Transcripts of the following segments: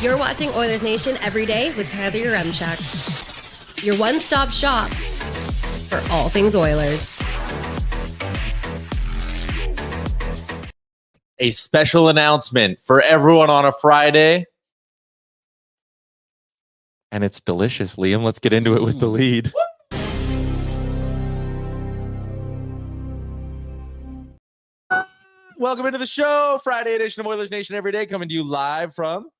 You're watching Oilers Nation Everyday with Tyler Yaremchuk. Your one-stop shop for all things Oilers. A special announcement for everyone on a Friday. And it's delicious, Liam. Let's get into it with the lead. Welcome into the show. Friday edition of Oilers Nation Everyday, coming to you live from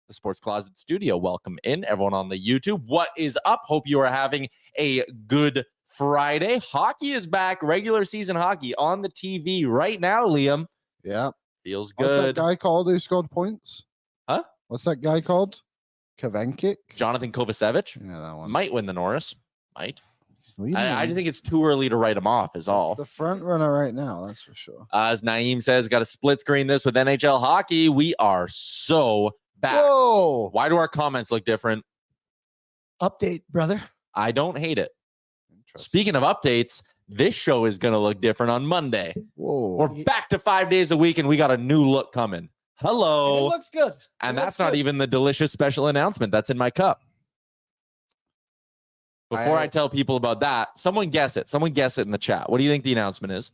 the Sports Closet studio. Welcome in, everyone on the YouTube. What is up? Hope you are having a good Friday. Hockey is back. Regular season hockey on the TV right now, Liam. Yeah. Feels good. What's that guy called who scored points? Huh? What's that guy called? Kavenkik? Jonathan Kovacevic. Yeah, that one. Might win the Norris. Might. I think it's too early to write him off is all. The front runner right now, that's for sure. As Naeem says, got to split screen this with NHL hockey. We are so back. Whoa! Why do our comments look different? Update, brother. I don't hate it. Speaking of updates, this show is going to look different on Monday. Whoa. We're back to 5 days a week, and we got a new look coming. Hello. It looks good. And that's not even the delicious special announcement that's in my cup. Before I tell people about that, someone guess it. Someone guess it in the chat. What do you think the announcement is?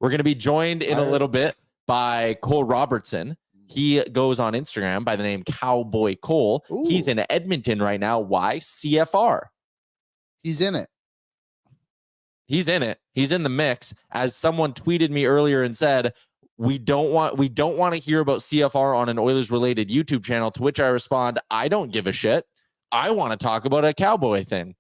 We're going to be joined in a little bit by Cole Robertson. He goes on Instagram by the name Cowboy Cole. Ooh. He's in Edmonton right now. Why? CFR. He's in it. He's in it. He's in the mix. As someone tweeted me earlier and said, we don't want to hear about CFR on an Oilers related YouTube channel, to which I respond, I don't give a shit. I want to talk about a Cowboy thing.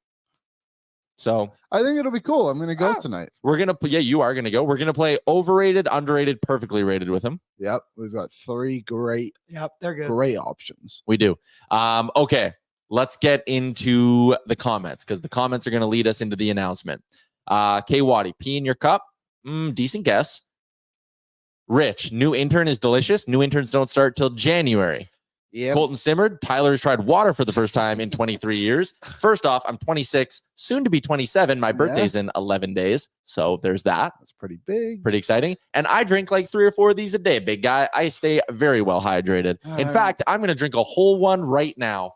So I think it'll be cool. I'm going to go tonight. We're going to, you are going to go. We're going to play overrated, underrated, perfectly rated with him. Yep. We've got three great options. We do. Okay. Let's get into the comments because the comments are going to lead us into the announcement. K Waddy, pee in your cup. Decent guess. Rich, new intern is delicious. New interns don't start till January. Yeah. Colton Simmered, Tyler's tried water for the first time in 23 years. First off, I'm 26, soon to be 27. My birthday's in 11 days. So there's that. That's pretty big. Pretty exciting. And I drink like 3 or 4 of these a day, big guy. I stay very well hydrated. In fact, I'm going to drink a whole one right now.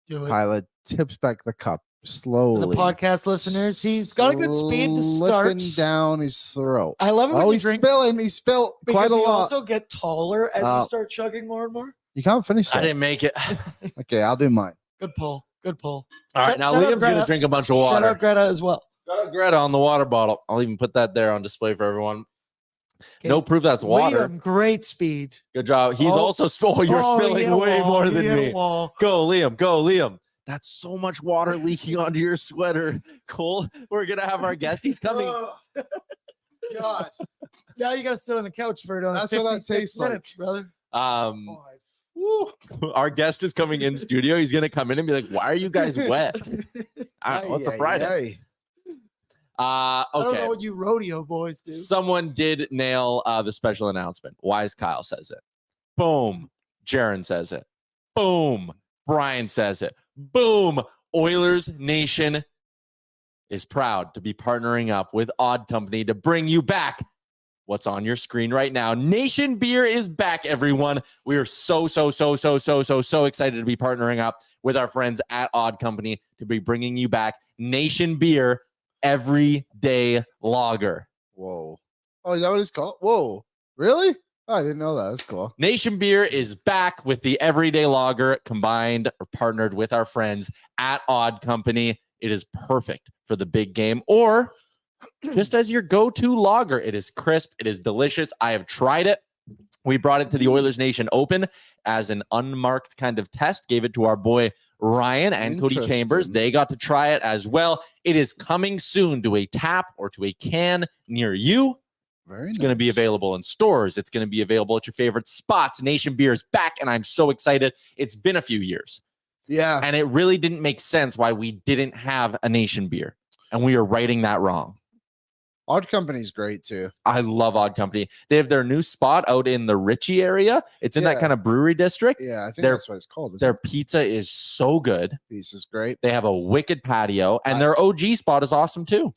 Do it. Pilot tips back the cup For slowly. the podcast listeners, he's got a good speed to start. Slipping down his throat. I love it when you he's drink. spilling. He spilled quite a You lot. also get taller as you start chugging more and more. You can't finish I that. didn't make it. Okay, I'll do mine. Good pull. Good pull. All right, now Liam's going to drink a bunch of Shout water. out Greta as well. Shout out Greta on the water bottle. I'll even put that there on display for everyone. Okay. No proof that's water. Liam, great speed. Good job. He's also spilling. You're spilling way more than me. Go, Liam. Go, Liam. That's so much water leaking onto your sweater. Cole, we're going to have our guest. He's coming. God. Now you got to sit on the couch for another That's what that 56 tastes like. minutes, brother. Our guest is coming in studio. He's going to come in and be like, why are you guys wet? I don't know. It's a Friday. I don't know Okay. what you rodeo boys do. Someone did nail the special announcement. Wise Kyle says it. Boom. Jaron says it. Boom. Brian says it. Boom. Oilers Nation is proud to be partnering up with Odd Company to bring you back what's on your screen right now. Nation Beer is back, everyone. We are so excited to be partnering up with our friends at Odd Company to be bringing you back Nation Beer Everyday Lager. Whoa. Oh, is that what it's called? Whoa. Really? Oh, I didn't know that. That's cool. Nation Beer is back with the Everyday Lager combined or partnered with our friends at Odd Company. It is perfect for the big game or just as your go-to lager. It is crisp. It is delicious. I have tried it. We brought it to the Oilers Nation Open as an unmarked kind of test. Gave it to our boy Ryan and Cody Chambers. They got to try it as well. It is coming soon to a tap or to a can near you. It's going to be available in stores. It's going to be available at your favorite spots. Nation Beer is back, and I'm so excited. It's been a few years. Yeah. And it really didn't make sense why we didn't have a Nation Beer. And we are righting that wrong. Odd Company's great too. I love Odd Company. They have their new spot out in the Ritchie area. It's in that kind of brewery district. Yeah, I think that's what it's called. Their pizza is so good. Pizza's great. They have a wicked patio, and their OG spot is awesome too.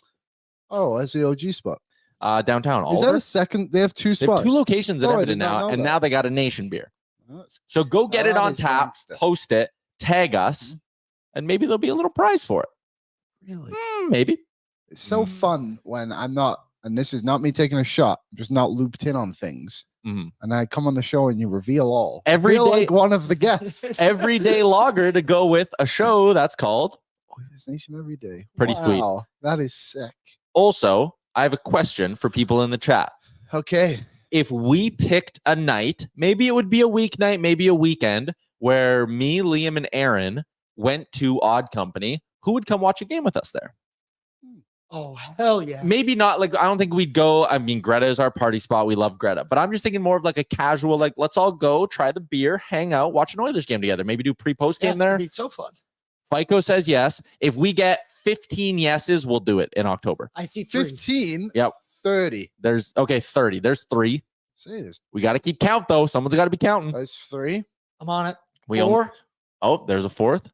Oh, that's the OG spot. Downtown. Is that a second? They have two spots. They have 2 locations in I Edmonton did not now, know and that. now they got a Nation Beer. So go get it That on is tap, gangsta. post it, tag us, and maybe there'll be a little prize for it. Really? Maybe. It's so fun when I'm not, and this is not me taking a shot, I'm just not looped in on things. Mhm. And I come on the show and you reveal all. Every Feel day- like one of the guests. Everyday logger to go with a show that's called. Oilersnation Everyday. Pretty sweet. Wow, that is sick. Also, I have a question for people in the chat. Okay. If we picked a night, maybe it would be a weeknight, maybe a weekend, where me, Liam, and Aaron went to Odd Company, who would come watch a game with us there? Oh, hell yeah. Maybe not like, I don't think we'd go. I mean, Greta is our party spot. We love Greta, but I'm just thinking more of like a casual, like, let's all go try the beer, hang out, watch an Oilers game together. Maybe do pre-post game there. It'd be so fun. FICO says yes. If we get 15 yeses, we'll do it in October. I see 3. 15. Yep. 30. There's 30. There's 3. Say this. We got to keep count though. Someone's got to be counting. That's 3. I'm on it. We 4. Oh, there's a 4th.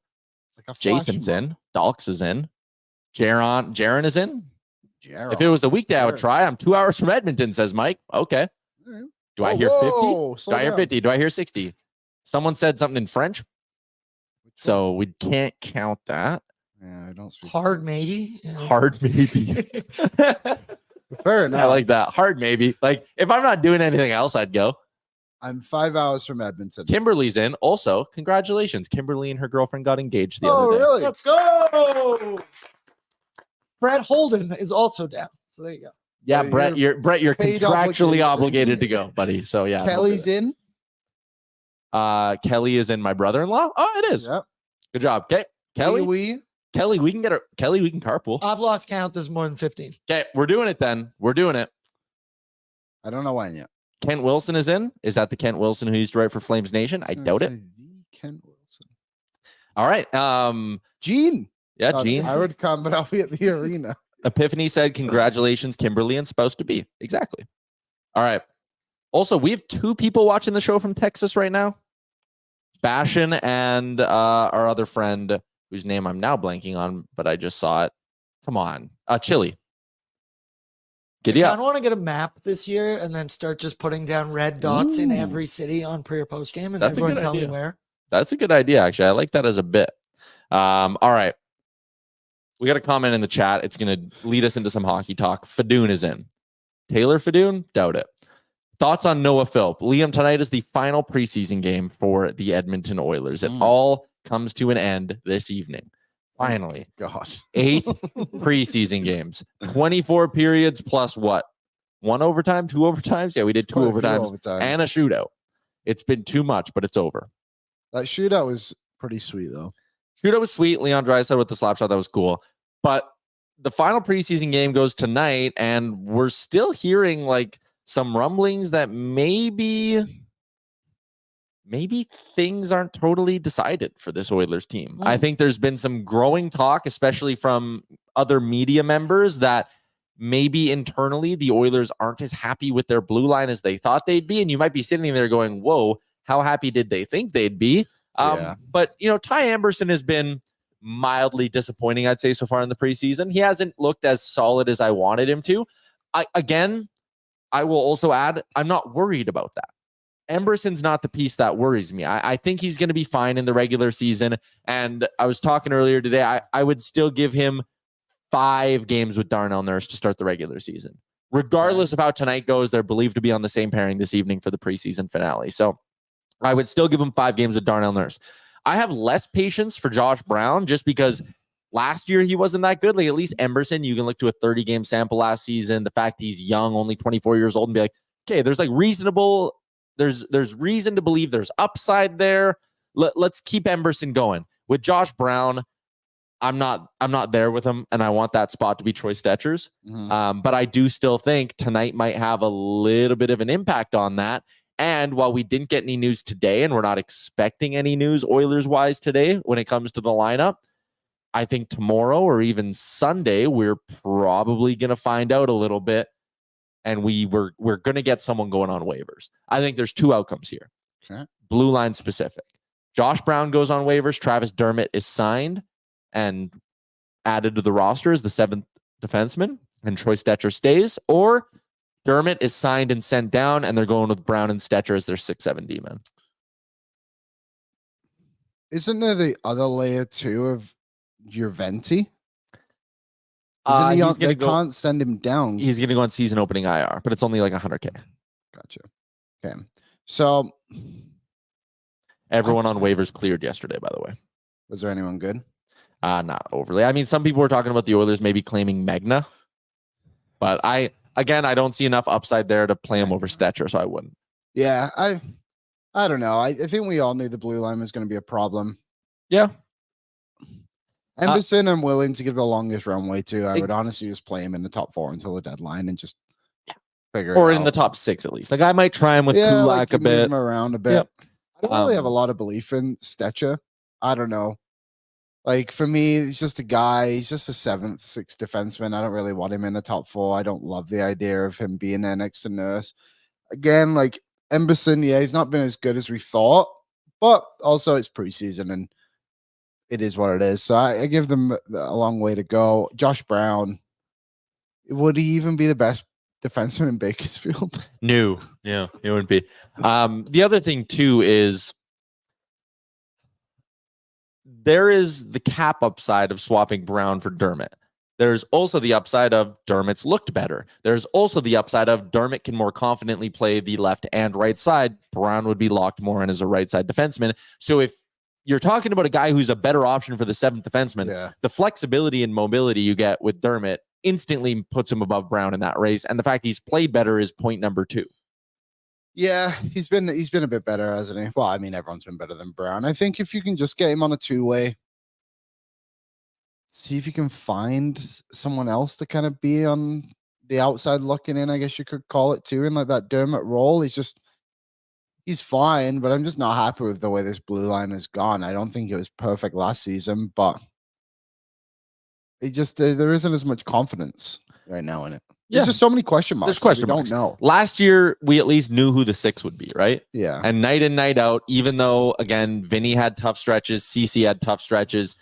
Like a Jason's in. Dalks is in. Jaron is in. Gerald. If it was a weekday, I would Sure. try. I'm 2 hours from Edmonton, says Mike. Okay. All right. Do I Oh, hear 50? whoa, Do slow I hear down. 50? Do I hear 60? Someone said something in French, so we can't count that. Yeah, I don't speak. Hard, maybe. You know. Hard maybe. Fair enough. I like that. Hard maybe. Like if I'm not doing anything else, I'd go. I'm 5 hours from Edmonton. Kimberly's in. Also, congratulations. Kimberly and her girlfriend got engaged the Oh, other day. really? Let's go. Brett Holden is also down. So there you go. Yeah, So Brett, you're paid contractually obligation. obligated to go, buddy. So yeah. Kelly's in. Kelly is in my brother-in-law. Oh, it is. Yep. Good job. Okay. Kelly, We. Kelly, we can get her. Kelly, we can carpool. I've lost count. There's more than 15. Okay, we're doing it then. We're doing it. I don't know when yet. Kent Wilson is in. Is that the Kent Wilson who used to write for Flames Nation? I doubt it. Kent Wilson. All right. Gene. Yeah, Thought Gene. I would come, but I'll be at the arena. Epiphany said, congratulations, Kimberly and supposed to be. Exactly. All right. Also, we have 2 people watching the show from Texas right now. Bashan and our other friend, whose name I'm now blanking on, but I just saw it. Come on. Chili. Giddy I up. kind of want to get a map this year and then start just putting down red dots in Ooh. every city on pre or post game, and That's a everyone good tell idea. me where. That's a good idea, actually. I like that as a bit. All right. We got a comment in the chat. It's going to lead us into some hockey talk. Fadoon is in. Taylor Fadoon? Doubt it. Thoughts on Noah Philp? Liam, tonight is the final preseason game for the Edmonton Oilers. It all comes to an end this evening. Finally. God. 8 preseason games. 24 periods plus what? 1 overtime? 2 overtimes? Yeah, we did 2 Quite a few overtimes overtimes. and a shootout. It's been too much, but it's over. That shootout was pretty sweet, though. Shootout was sweet. Leon Draisaitl with the slap shot. That was cool. But the final preseason game goes tonight, and we're still hearing like some rumblings that maybe things aren't totally decided for this Oilers team. I think there's been some growing talk, especially from other media members, that maybe internally the Oilers aren't as happy with their blue line as they thought they'd be. And you might be sitting there going, whoa, how happy did they think they'd be? Yeah. But, you know, Ty Amberson has been mildly disappointing, I'd say, so far in the preseason. He hasn't looked as solid as I wanted him to. I will also add, I'm not worried about that. Emberson's not the piece that worries me. I think he's going to be fine in the regular season. And I was talking earlier today, I would still give him 5 games with Darnell Nurse to start the regular season. Regardless of how tonight goes, they're believed to be on the same pairing this evening for the preseason finale. So I would still give him 5 games with Darnell Nurse. I have less patience for Josh Brown just because last year he wasn't that good. Like at least Emberson, you can look to a 30-game sample last season. The fact he's young, only 24 years old, and be like, okay, there's like reasonable, there's reason to believe there's upside there. Let's keep Emberson going. With Josh Brown, I'm not there with him, and I want that spot to be Troy Stetcher's. But I do still think tonight might have a little bit of an impact on that. And while we didn't get any news today, and we're not expecting any news Oilers-wise today when it comes to the lineup, I think tomorrow or even Sunday, we're probably going to find out a little bit, and we're going to get someone going on waivers. I think there's 2 outcomes here. Okay. Blue line specific. Josh Brown goes on waivers. Travis Dermott is signed and added to the roster as the 7th defenseman, and Troy Stetcher stays, or Dermott is signed and sent down, and they're going with Brown and Stetcher as their 6-7 D-men. isn't there the other layer too of Juventi? He's gonna They can't send him down. He's gonna go on season opening IR, but it's only like 100K. Gotcha. Okay. So everyone on waivers cleared yesterday, by the way. Was there anyone good? Not overly. I mean, some people were talking about the Oilers maybe claiming Magna, but I don't see enough upside there to play him over Stetcher, so I wouldn't. Yeah, I don't know. I think we all knew the blue line was going to be a problem. Yeah. Emberson, I'm willing to give the longest runway to. I would honestly just play him in the top 4 until the deadline and just figure it out. Or in the top 6 at least. Like I might try him with Kulak like a bit. Move him around a bit. Yep. I don't really have a lot of belief in Stetcher. I don't know. Like for me, he's just a guy. He's just a 7th, 6th defenseman. I don't really want him in the top 4. I don't love the idea of him being there next to Nurse. Again, like Emberson, yeah, he's not been as good as we thought, but also it's preseason and it is what it is. So I give them a long way to go. Josh Brown, would he even be the best defenseman in Bakersfield? No, yeah, it wouldn't be. The other thing too is there is the cap upside of swapping Brown for Dermott. There's also the upside of Dermott's looked better. There's also the upside of Dermott can more confidently play the left and right side. Brown would be locked more in as a right side defenseman. So if you're talking about a guy who's a better option for the 7th defenseman, the flexibility and mobility you get with Dermott instantly puts him above Brown in that race. And the fact he's played better is point number 2. Yeah, he's been a bit better, hasn't he? Well, I mean, everyone's been better than Brown. I think if you can just get him on a 2-way, see if you can find someone else to kind of be on the outside looking in, I guess you could call it too, in like that Dermott role. He's fine, but I'm just not happy with the way this blue line has gone. I don't think it was perfect last season, but it just there isn't as much confidence right now in it. There's just so many question marks. There's question marks. Don't know. Last year, we at least knew who the 6 would be, right? Yeah. And night in, night out, even though, again, Vinny had tough stretches, CC had tough stretches,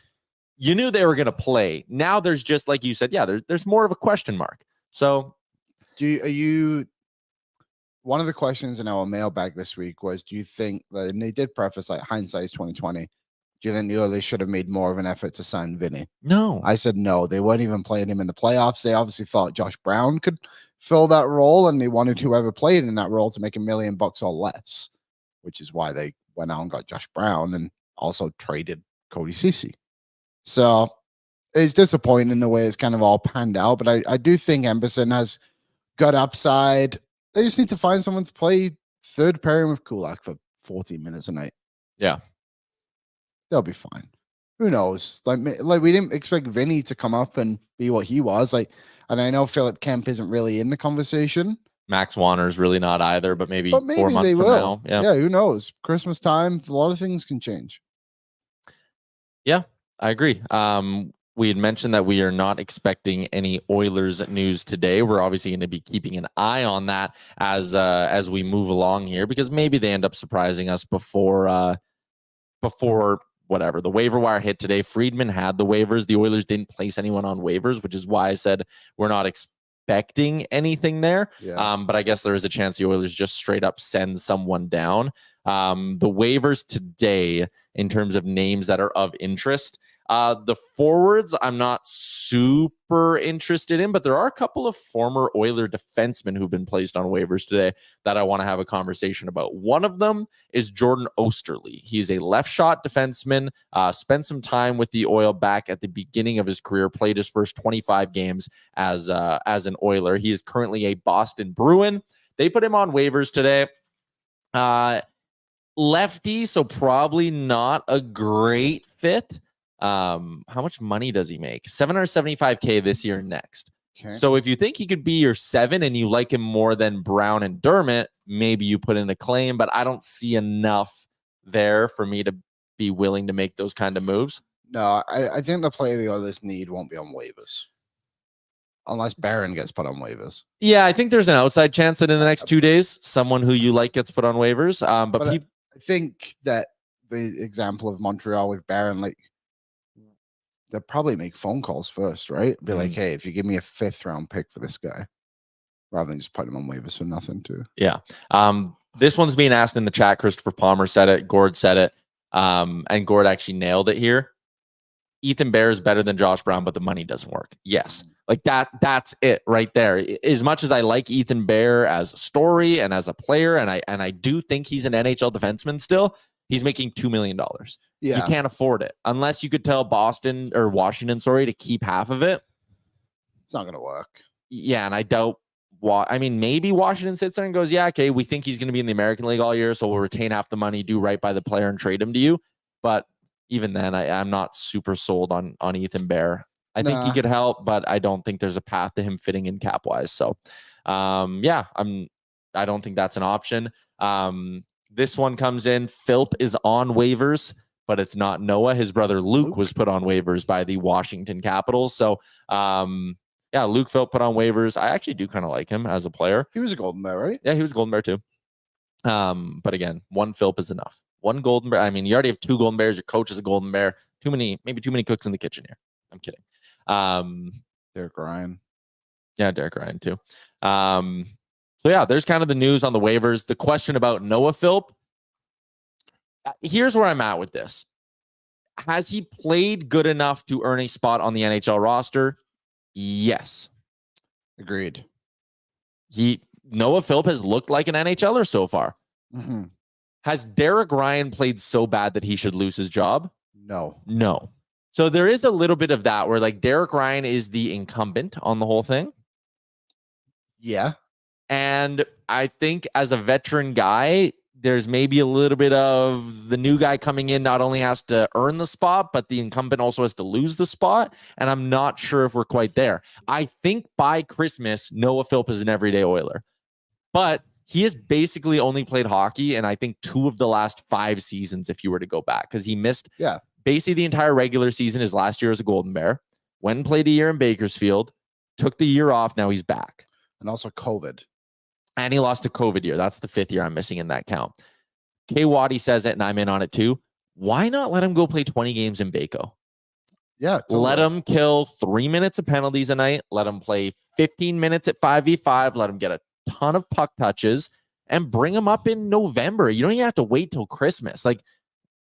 you knew they were going to play. Now there's just, like you said, there's more of a question mark. So one of the questions in our mailbag this week was, do you think that, and they did preface like hindsight is 2020, do you think the Oilers should have made more of an effort to sign Vinny? No. I said no. They weren't even playing him in the playoffs. They obviously thought Josh Brown could fill that role, and they wanted whoever played in that role to make $1 million or less, which is why they went out and got Josh Brown and also traded Cody Ceci. So it's disappointing in the way it's kind of all panned out, but I do think Emberson has got upside. They just need to find someone to play third pairing with Kulak for 14 minutes a night. Yeah. They'll be fine. Who knows? Like we didn't expect Vinny to come up and be what he was. Like, and I know Philip Kemp isn't really in the conversation. Max Wanner's really not either, but maybe 4 months they from will. now. Yeah, who knows? Christmas time, a lot of things can change. Yeah, I agree. We had mentioned that we are not expecting any Oilers news today. We're obviously going to be keeping an eye on that as we move along here, because maybe they end up surprising us before whatever. The waiver wire hit today. Friedman had the waivers. The Oilers didn't place anyone on waivers, which is why I said we're not expecting anything there. Yeah. But I guess there is a chance the Oilers just straight up send someone down. The waivers today, in terms of names that are of interest, the forwards I'm not super interested in, but there are a couple of former Oiler defensemen who've been placed on waivers today that I want to have a conversation about. One of them is Jordan Osterley. He's a left shot defenseman, spent some time with the Oil back at the beginning of his career, played his first 25 games as an Oiler. He is currently a Boston Bruin. They put him on waivers today. Lefty, so probably not a great fit. How much money does he make? $775K this year and next. Okay. So if you think he could be your 7 and you like him more than Brown and Dermott, maybe you put in a claim, but I don't see enough there for me to be willing to make those kind of moves. No, I think the player the Oilers need won't be on waivers. Unless Barron gets put on waivers. Yeah, I think there's an outside chance that in the next 2 days, someone who you like gets put on waivers. But I think that the example of Montreal with Barron, like, they'll probably make phone calls first, right? Be like, hey, if you give me a 5th round pick for this guy, rather than just putting him on waivers for nothing too. Yeah. This one's being asked in the chat. Christopher Palmer said it. Gord said it. And Gord actually nailed it here. Ethan Bear is better than Josh Brown, but the money doesn't work. Yes. Like that's it right there. As much as I like Ethan Bear as a story and as a player, and I do think he's an NHL defenseman still, he's making $2 million. Yeah. You can't afford it unless you could tell Boston or Washington, to keep half of it. It's not going to work. Yeah, and I doubt. I mean, maybe Washington sits there and goes, yeah, okay, we think he's going to be in the American League all year, so we'll retain half the money, do right by the player, and trade him to you. But even then, I'm not super sold on Ethan Bear. I think he could help, but I don't think there's a path to him fitting in cap wise. So, I don't think that's an option. This one comes in. Philp is on waivers, but it's not Noah. His brother Luke was put on waivers by the Washington Capitals. So, Luke Philp put on waivers. I actually do kind of like him as a player. He was a Golden Bear, right? Yeah, he was a Golden Bear too. But again, one Philp is enough. One Golden Bear. I mean, you already have 2 Golden Bears. Your coach is a Golden Bear. Maybe too many cooks in the kitchen here. I'm kidding. Derek Ryan. Yeah, Derek Ryan too. There's kind of the news on the waivers. The question about Noah Philp. Here's where I'm at with this. Has he played good enough to earn a spot on the NHL roster? Yes. Agreed. Noah Philp has looked like an NHLer so far. Mm-hmm. Has Derek Ryan played so bad that he should lose his job? No. So there is a little bit of that where like Derek Ryan is the incumbent on the whole thing. Yeah. And I think as a veteran guy, there's maybe a little bit of the new guy coming in not only has to earn the spot, but the incumbent also has to lose the spot. And I'm not sure if we're quite there. I think by Christmas, Noah Philp is an everyday Oiler. But he has basically only played hockey in, I think, 2 of the last 5 seasons, if you were to go back, because he missed basically the entire regular season his last year as a Golden Bear, went and played a year in Bakersfield, took the year off, now he's back. And also COVID. And he lost a COVID year. That's the 5th year I'm missing in that count. K. Waddy says it, and I'm in on it too. Why not let him go play 20 games in Baco? Yeah. Totally. Let him kill 3 minutes of penalties a night. Let him play 15 minutes at 5v5. Let him get a ton of puck touches and bring him up in November. You don't even have to wait till Christmas. Like,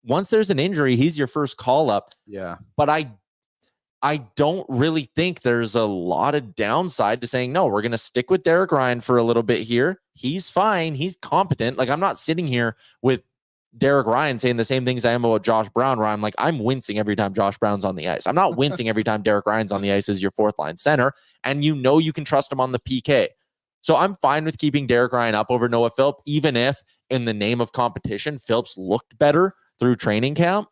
once there's an injury, he's your first call up. Yeah. But I don't really think there's a lot of downside to saying, no, we're going to stick with Derek Ryan for a little bit here. He's fine. He's competent. Like, I'm not sitting here with Derek Ryan saying the same things I am about Josh Brown, where I'm like, I'm wincing every time Josh Brown's on the ice. I'm not wincing every time Derek Ryan's on the ice as your 4th line center. And you can trust him on the PK. So I'm fine with keeping Derek Ryan up over Noah Philp, even if in the name of competition, Philp's looked better through training camp.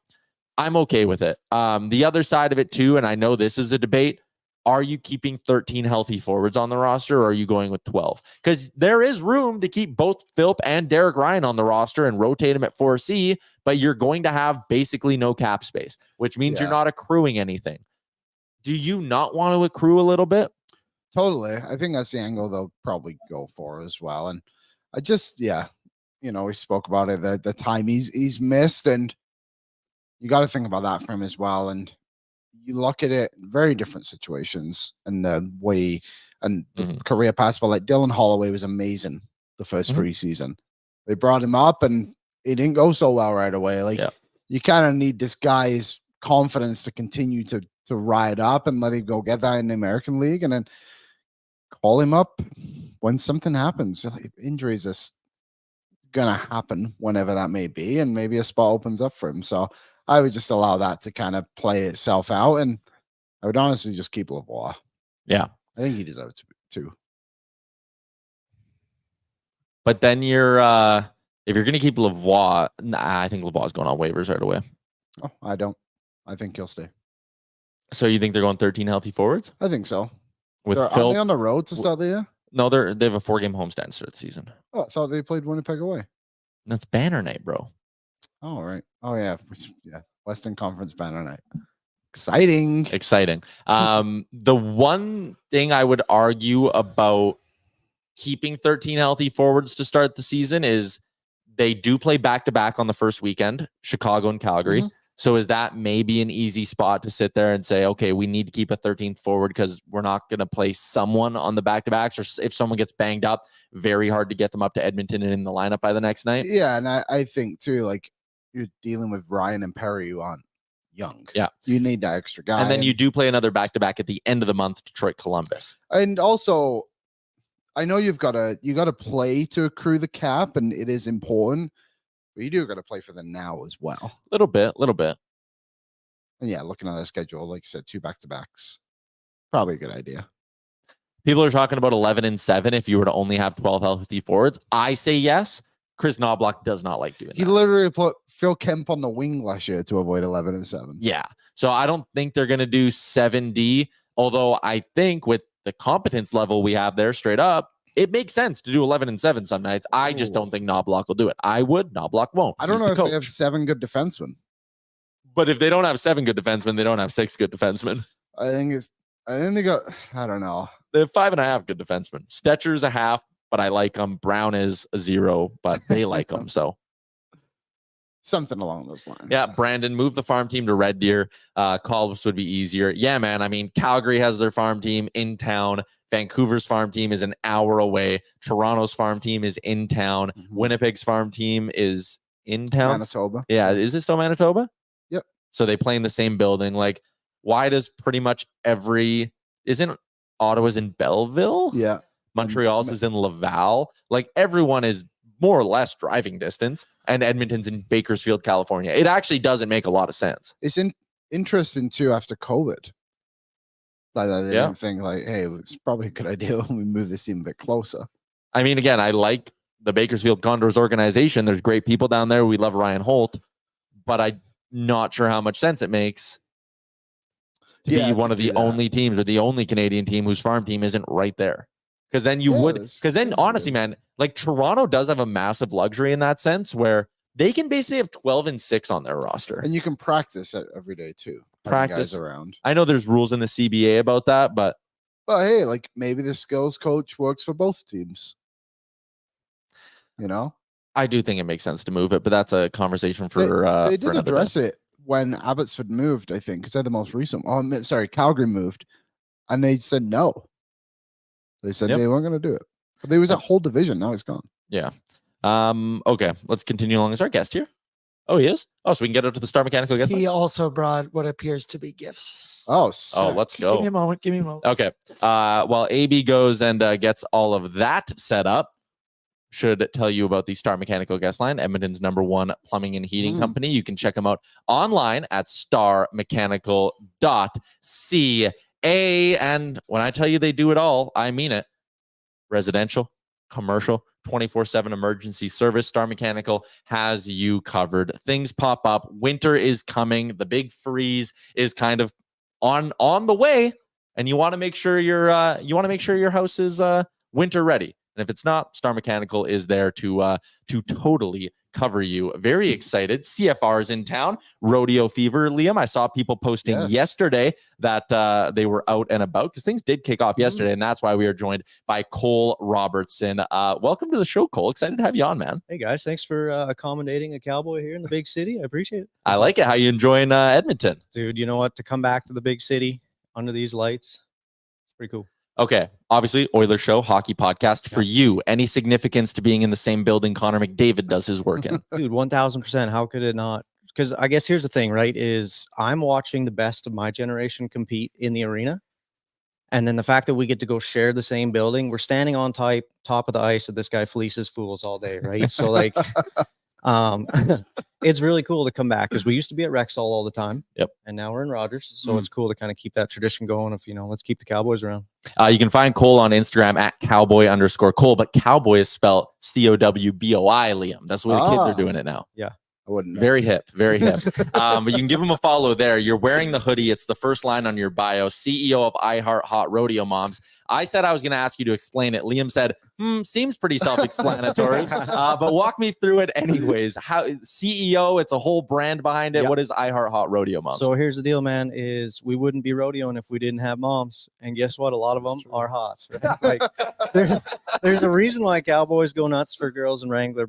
I'm okay with it. The other side of it too, and I know this is a debate, are you keeping 13 healthy forwards on the roster, or are you going with 12? Because there is room to keep both Philp and Derek Ryan on the roster and rotate them at 4C, but you're going to have basically no cap space, which means you're not accruing anything. Do you not want to accrue a little bit? Totally. I think that's the angle they'll probably go for as well. And I just, we spoke about it, the time he's missed, and you got to think about that for him as well. And you look at it, very different situations and the way and the career path. But like Dylan Holloway was amazing the first preseason. They brought him up and it didn't go so well right away. Like you kind of need this guy's confidence to continue to ride up and let him go get that in the American League, and then call him up when something happens. Like, injuries are gonna happen whenever that may be, and maybe a spot opens up for him. So I would just allow that to kind of play itself out, and I would honestly just keep Lavoie. Yeah, I think he deserves to too. But then you're if you're gonna keep Lavoie, I think Lavoie's going on waivers right away. Oh, I don't. I think he'll stay. So you think they're going 13 healthy forwards? I think so. With are they on the road to start the year? No, they have a 4-game homestand to start the season. Oh, I thought they played Winnipeg away. That's banner night, bro. Oh, right. Oh, yeah. Western Conference banner night. Exciting. The one thing I would argue about keeping 13 healthy forwards to start the season is they do play back-to-back on the first weekend, Chicago and Calgary. So is that maybe an easy spot to sit there and say, okay, we need to keep a 13th forward because we're not going to play someone on the back-to-backs, or if someone gets banged up, very hard to get them up to Edmonton and in the lineup by the next night? Yeah, and I think too, like, you're dealing with Ryan and Perry who aren't young. Yeah. You need that extra guy. And then you do play another back-to-back at the end of the month, Detroit Columbus. And also, I know you got to play to accrue the cap, and it is important, but you do got to play for the now as well. Little bit. And yeah, looking at the schedule, like you said, 2 back-to-backs, probably a good idea. People are talking about 11-7 if you were to only have 12 healthy forwards. I say yes. Chris Knobloch does not like doing He that. literally put Phil Kemp on the wing last year to avoid 11-7. Yeah. So I don't think they're going to do 7D, although I think with the competence level we have there straight up, it makes sense to do 11-7 some nights. I just don't think Knobloch will do it. I would. Knobloch won't. I don't He's know the if coach. they have 7 good defensemen. But if they don't have 7 good defensemen, they don't have 6 good defensemen. I think they got, I don't know. They have 5.5 good defensemen. Stetcher's a half, but I like him. Brown is a 0, but they like him. So Something along those lines. yeah, Brandon, move the farm team to Red Deer. Columbus would be easier. Yeah, man. I mean, Calgary has their farm team in town. Vancouver's farm team is an hour away. Toronto's farm team is in town. Winnipeg's farm team is in town. Manitoba. Yeah, is it still Manitoba? Yep. So they play in the same building. Like, why does pretty much isn't Ottawa's in Belleville? Yeah. Montreal's is in Laval. Like, everyone is more or less driving distance, and Edmonton's in Bakersfield, California. It actually doesn't make a lot of sense. It's interesting too after COVID. Like they didn't think like, hey, it's probably a good idea when we move this team a bit closer. I mean, again, I like the Bakersfield Condors organization. There's great people down there. We love Ryan Holt, but I'm not sure how much sense it makes to be one of the only teams or the only Canadian team whose farm team isn't right there. Because then honestly, man, like Toronto does have a massive luxury in that sense where they can basically have 12-6 on their roster. And you can practice it every day too. Practice guys around. I know there's rules in the CBA about that, but hey, like maybe the skills coach works for both teams. You know? I do think it makes sense to move it, but that's a conversation for they for did address it when Abbotsford moved, I think, because they're the most recent. Oh, sorry, Calgary moved, and they said no. They said they weren't going to do it. But there was that whole division. Now he's gone. Yeah. Okay. Let's continue along. Is our guest here? Oh, he is? Oh, so we can get up to the Star Mechanical guest. He also brought what appears to be gifts. Oh, let's go. Give me a moment. Okay. While AB goes and gets all of that set up, should tell you about the Star Mechanical guest line, Edmonton's #1 plumbing and heating company. You can check them out online at starmechanical.ca. And when I tell you they do it all, I mean it. Residential, commercial, 24/7 emergency service. Star Mechanical has you covered. Things pop up. Winter is coming. The big freeze is kind of on the way, and you want to make sure your house is winter ready. And if it's not, Star Mechanical is there to totally cover you. Very excited. CFR is in town. Rodeo fever. Liam, I saw people posting yesterday that they were out and about because things did kick off yesterday, and that's why we are joined by Cole Robertson. Welcome to the show, Cole. Excited to have you on, man. Hey, guys. Thanks for accommodating a Cowboy here in the big city. I appreciate it. I like it. How you enjoying Edmonton? Dude, you know what? To come back to the big city under these lights, it's pretty cool. Okay, obviously, Oilers show, hockey podcast. For you, any significance to being in the same building Connor McDavid does his work in? Dude, 1,000%. How could it not? Because I guess here's the thing, right? Is I'm watching the best of my generation compete in the arena. And then the fact that we get to go share the same building, we're standing on top of the ice that this guy fleeces fools all day, right? So like, it's really cool to come back because we used to be at Rexall all the time. Yep. And now we're in Rogers. So it's cool to kind of keep that tradition going of, let's keep the Cowboys around. You can find Cole on Instagram at Cowboy_Cole, but Cowboy is spelled COWBOI, Liam. That's the way the kids are doing it now. Yeah. I wouldn't know. Very hip. But you can give him a follow there. You're wearing the hoodie. It's the first line on your bio. CEO of iHeart Hot Rodeo Moms. I said I was going to ask you to explain it. Liam said, seems pretty self-explanatory. But walk me through it anyways. How CEO, it's a whole brand behind it. Yep. What is iHeart Hot Rodeo Moms? So here's the deal, man, is we wouldn't be rodeoing if we didn't have moms. And guess what? A lot of them are hot. Right? Like, there's a reason why Cowboys go nuts for girls in Wrangler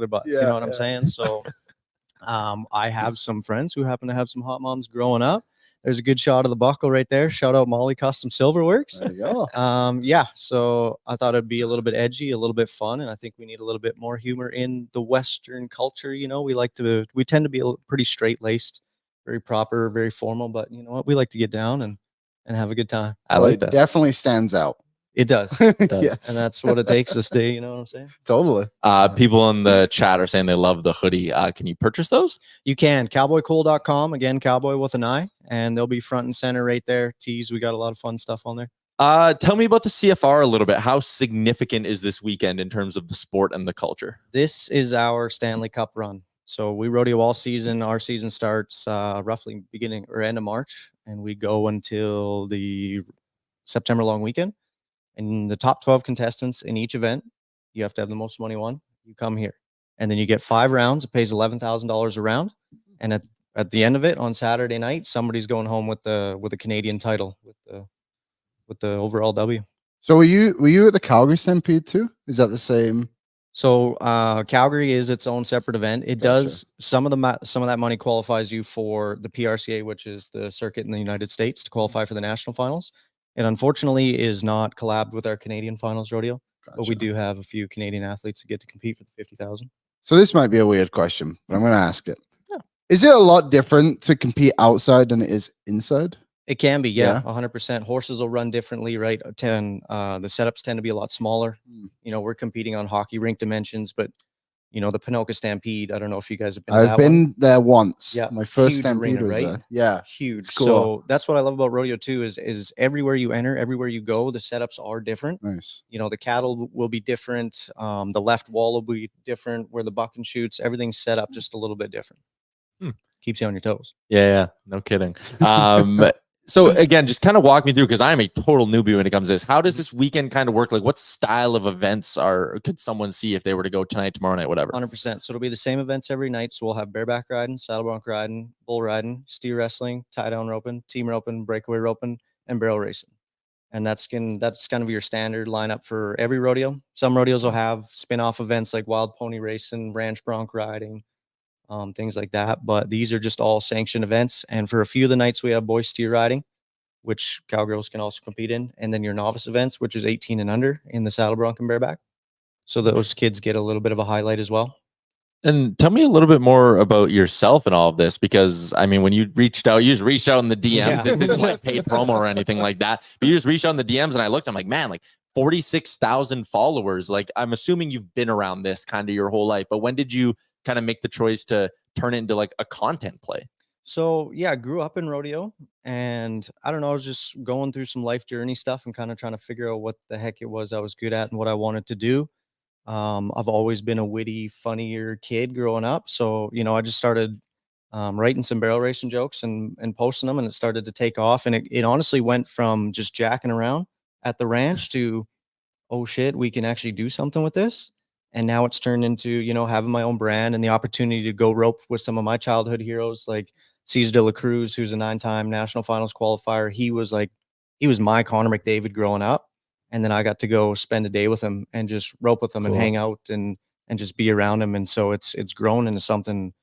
butts. You know what I'm saying? So I have some friends who happen to have some hot moms growing up. There's a good shot of the buckle right there. Shout out Molly Custom Silver Works. There you go. Yeah, so I thought it'd be a little bit edgy, a little bit fun, and I think we need a little bit more humor in the Western culture. You know, we tend to be pretty straight laced, very proper, very formal, but you know what? We like to get down and have a good time. I Well, like it that. definitely stands out. It does, Yes, and that's what it takes this day. You know what I'm saying? totally. People in the chat are saying they love the hoodie. Can you purchase those? You can. CowboyCole.com. Again, cowboy with an I, and they'll be front and center right there. Tees. We got a lot of fun stuff on there. Tell me about the CFR a little bit. How significant is this weekend in terms of the sport and the culture? This is our Stanley Cup run. So we rodeo all season. Our season starts roughly beginning or end of March, and we go until the September long weekend. And the top 12 contestants in each event, you have to have the most money won. You come here, and then you get 5 rounds. It pays $11,000 a round, and at the end of it on Saturday night, somebody's going home with a Canadian title with the overall W. So were you at the Calgary Stampede too? Is that the same? So Calgary is its own separate event. It Gotcha. does some of that money qualifies you for the PRCA, which is the circuit in the United States, to qualify for the national finals. It unfortunately is not collabed with our Canadian finals rodeo, but we Gotcha. do have a few Canadian athletes that get to compete for the 50,000. So this might be a weird question, but I'm going to ask it. Yeah. Is it a lot different to compete outside than it is inside? It can be, yeah, Yeah. 100%. Horses will run differently, right? The setups tend to be a lot smaller. Hmm. You know, we're competing on hockey rink dimensions, but you know, the Ponoka Stampede, I don't know if you guys have been to I've that been one. there once. Yeah, My first huge Stampede arena, was right? there. Yeah. Huge. It's cool. So that's what I love about rodeo too, is everywhere you enter, everywhere you go, the setups are different. Nice. You know, the cattle will be different. The left wall will be different, where the buck and shoots, everything's set up just a little bit different. Keeps you on your toes. Yeah, no kidding. So again, just kind of walk me through, because I'm a total newbie when it comes to this. How does this weekend kind of work? Like, what style of events could someone see if they were to go tonight, tomorrow night, whatever? 100%. So it'll be the same events every night. So we'll have bareback riding, saddle bronc riding, bull riding, steer wrestling, tie down roping, team roping, breakaway roping, and barrel racing. And that's kind of your standard lineup for every rodeo. Some rodeos will have spin-off events like wild pony racing, ranch bronc riding, things like that. But these are just all sanctioned events. And for a few of the nights, we have boy steer riding, which cowgirls can also compete in. And then your novice events, which is 18 and under in the saddle bronc and bareback. So those kids get a little bit of a highlight as well. And tell me a little bit more about yourself and all of this, because I mean, when you just reached out in the DM. Yeah. This isn't like paid promo or anything like that, but you just reached out in the DMs, and I looked, I'm like, man, like 46,000 followers. Like, I'm assuming you've been around this kind of your whole life, but when did you kind of make the choice to turn it into like a content play? So yeah, I grew up in rodeo, and I don't know, I was just going through some life journey stuff and kind of trying to figure out what the heck it was I was good at and what I wanted to do. I've always been a witty, funnier kid growing up. So, you know, I just started writing some barrel racing jokes and posting them, and it started to take off. And it honestly went from just jacking around at the ranch to, oh shit, we can actually do something with this. And now it's turned into, you know, having my own brand and the opportunity to go rope with some of my childhood heroes, like Cesar de la Cruz, who's a 9-time national finals qualifier. He was my Connor McDavid growing up. And then I got to go spend a day with him and just rope with him and hang out and just be around him. And so it's grown into something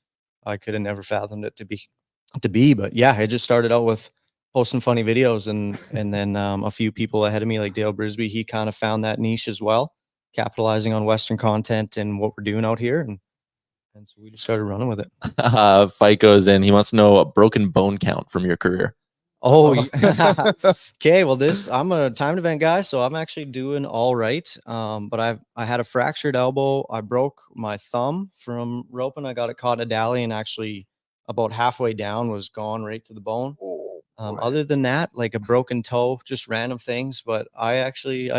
I could have never fathomed it to be. But yeah, it just started out with posting funny videos, and then a few people ahead of me, like Dale Brisby, he kind of found that niche as well, capitalizing on Western content and what we're doing out here. And so we just started running with it. FICO's in. He wants to know a broken bone count from your career. Oh, okay. Well, I'm a timed event guy, so I'm actually doing all right. But I had a fractured elbow. I broke my thumb from roping. I got it caught in a dally, and actually about halfway down was gone right to the bone. Other than that, like a broken toe, just random things. But I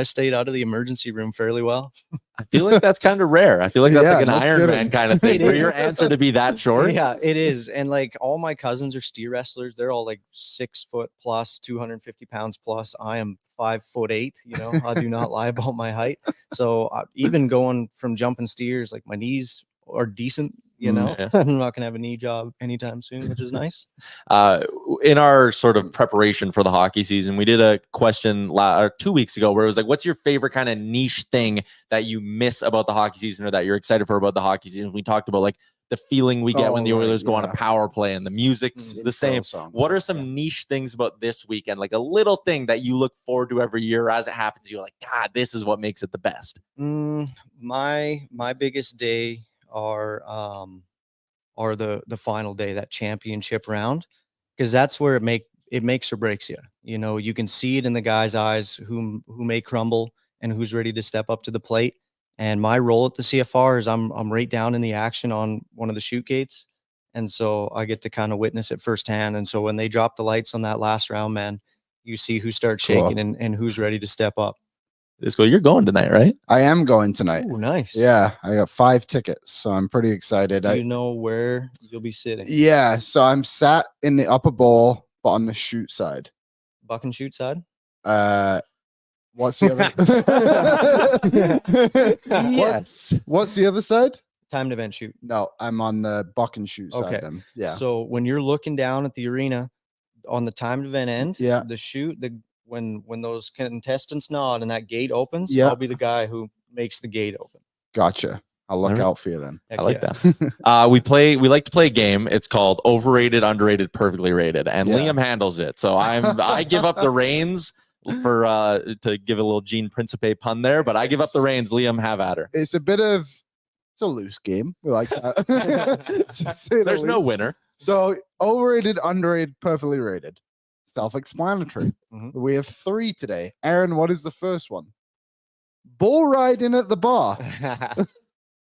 stayed out of the emergency room fairly well. I feel like that's kind of rare. I feel like that's Yeah, like an no Iron kidding. Man kind of thing. For your answer to be that short. Yeah, it is. And like all my cousins are steer wrestlers. They're all like 6 foot plus, 250 pounds plus. I am 5'8". You know, I do not lie about my height. So even going from jumping steers, like my knees are decent. You know, Yeah. I'm not gonna have a knee job anytime soon, which is nice. In our sort of preparation for the hockey season, we did a question 2 weeks ago where it was like, what's your favorite kind of niche thing that you miss about the hockey season or that you're excited for about the hockey season? We talked about like the feeling we get when the Oh, right, Oilers go on a yeah. power play, and the music's the same. What are some niche things about this weekend? Like a little thing that you look forward to every year as it happens. You're like, God, this is what makes it the best. My biggest day are the final day, that championship round, because that's where it makes or breaks you. You know, you can see it in the guys' eyes who may crumble and who's ready to step up to the plate. And my role at the CFR is I'm right down in the action on one of the shoot gates. And so I get to kind of witness it firsthand. And so when they drop the lights on that last round, man, you see who starts shaking and who's ready to step up. Disco, you're going tonight, right? I am going tonight. Oh, nice. Yeah, I got 5 tickets, so I'm pretty excited. Do you know where you'll be sitting? Yeah, so I'm sat in the upper bowl, but on the shoot side. Buck and shoot side? What's the other? Yes. What's the other side? Timed event shoot. No, I'm on the buck and shoot side. Okay. Then. Yeah. So when you're looking down at the arena on the timed event end, Yeah. the shoot, when those contestants nod and that gate opens, Yeah. I'll be the guy who makes the gate open. Gotcha. I'll look Alright. out for you then. Heck I like yeah. that. We like to play a game. It's called Overrated, Underrated, Perfectly Rated, and Yeah. Liam handles it. So I give up the reins for to give a little Gene Principe pun there, but I give up the reins. Liam, have at her. It's a loose game. We like that. To say the There's no least. winner. So overrated, underrated, perfectly rated. Self-explanatory. Mhm. We have 3 today. Aaron, what is the first one? Bull riding at the bar.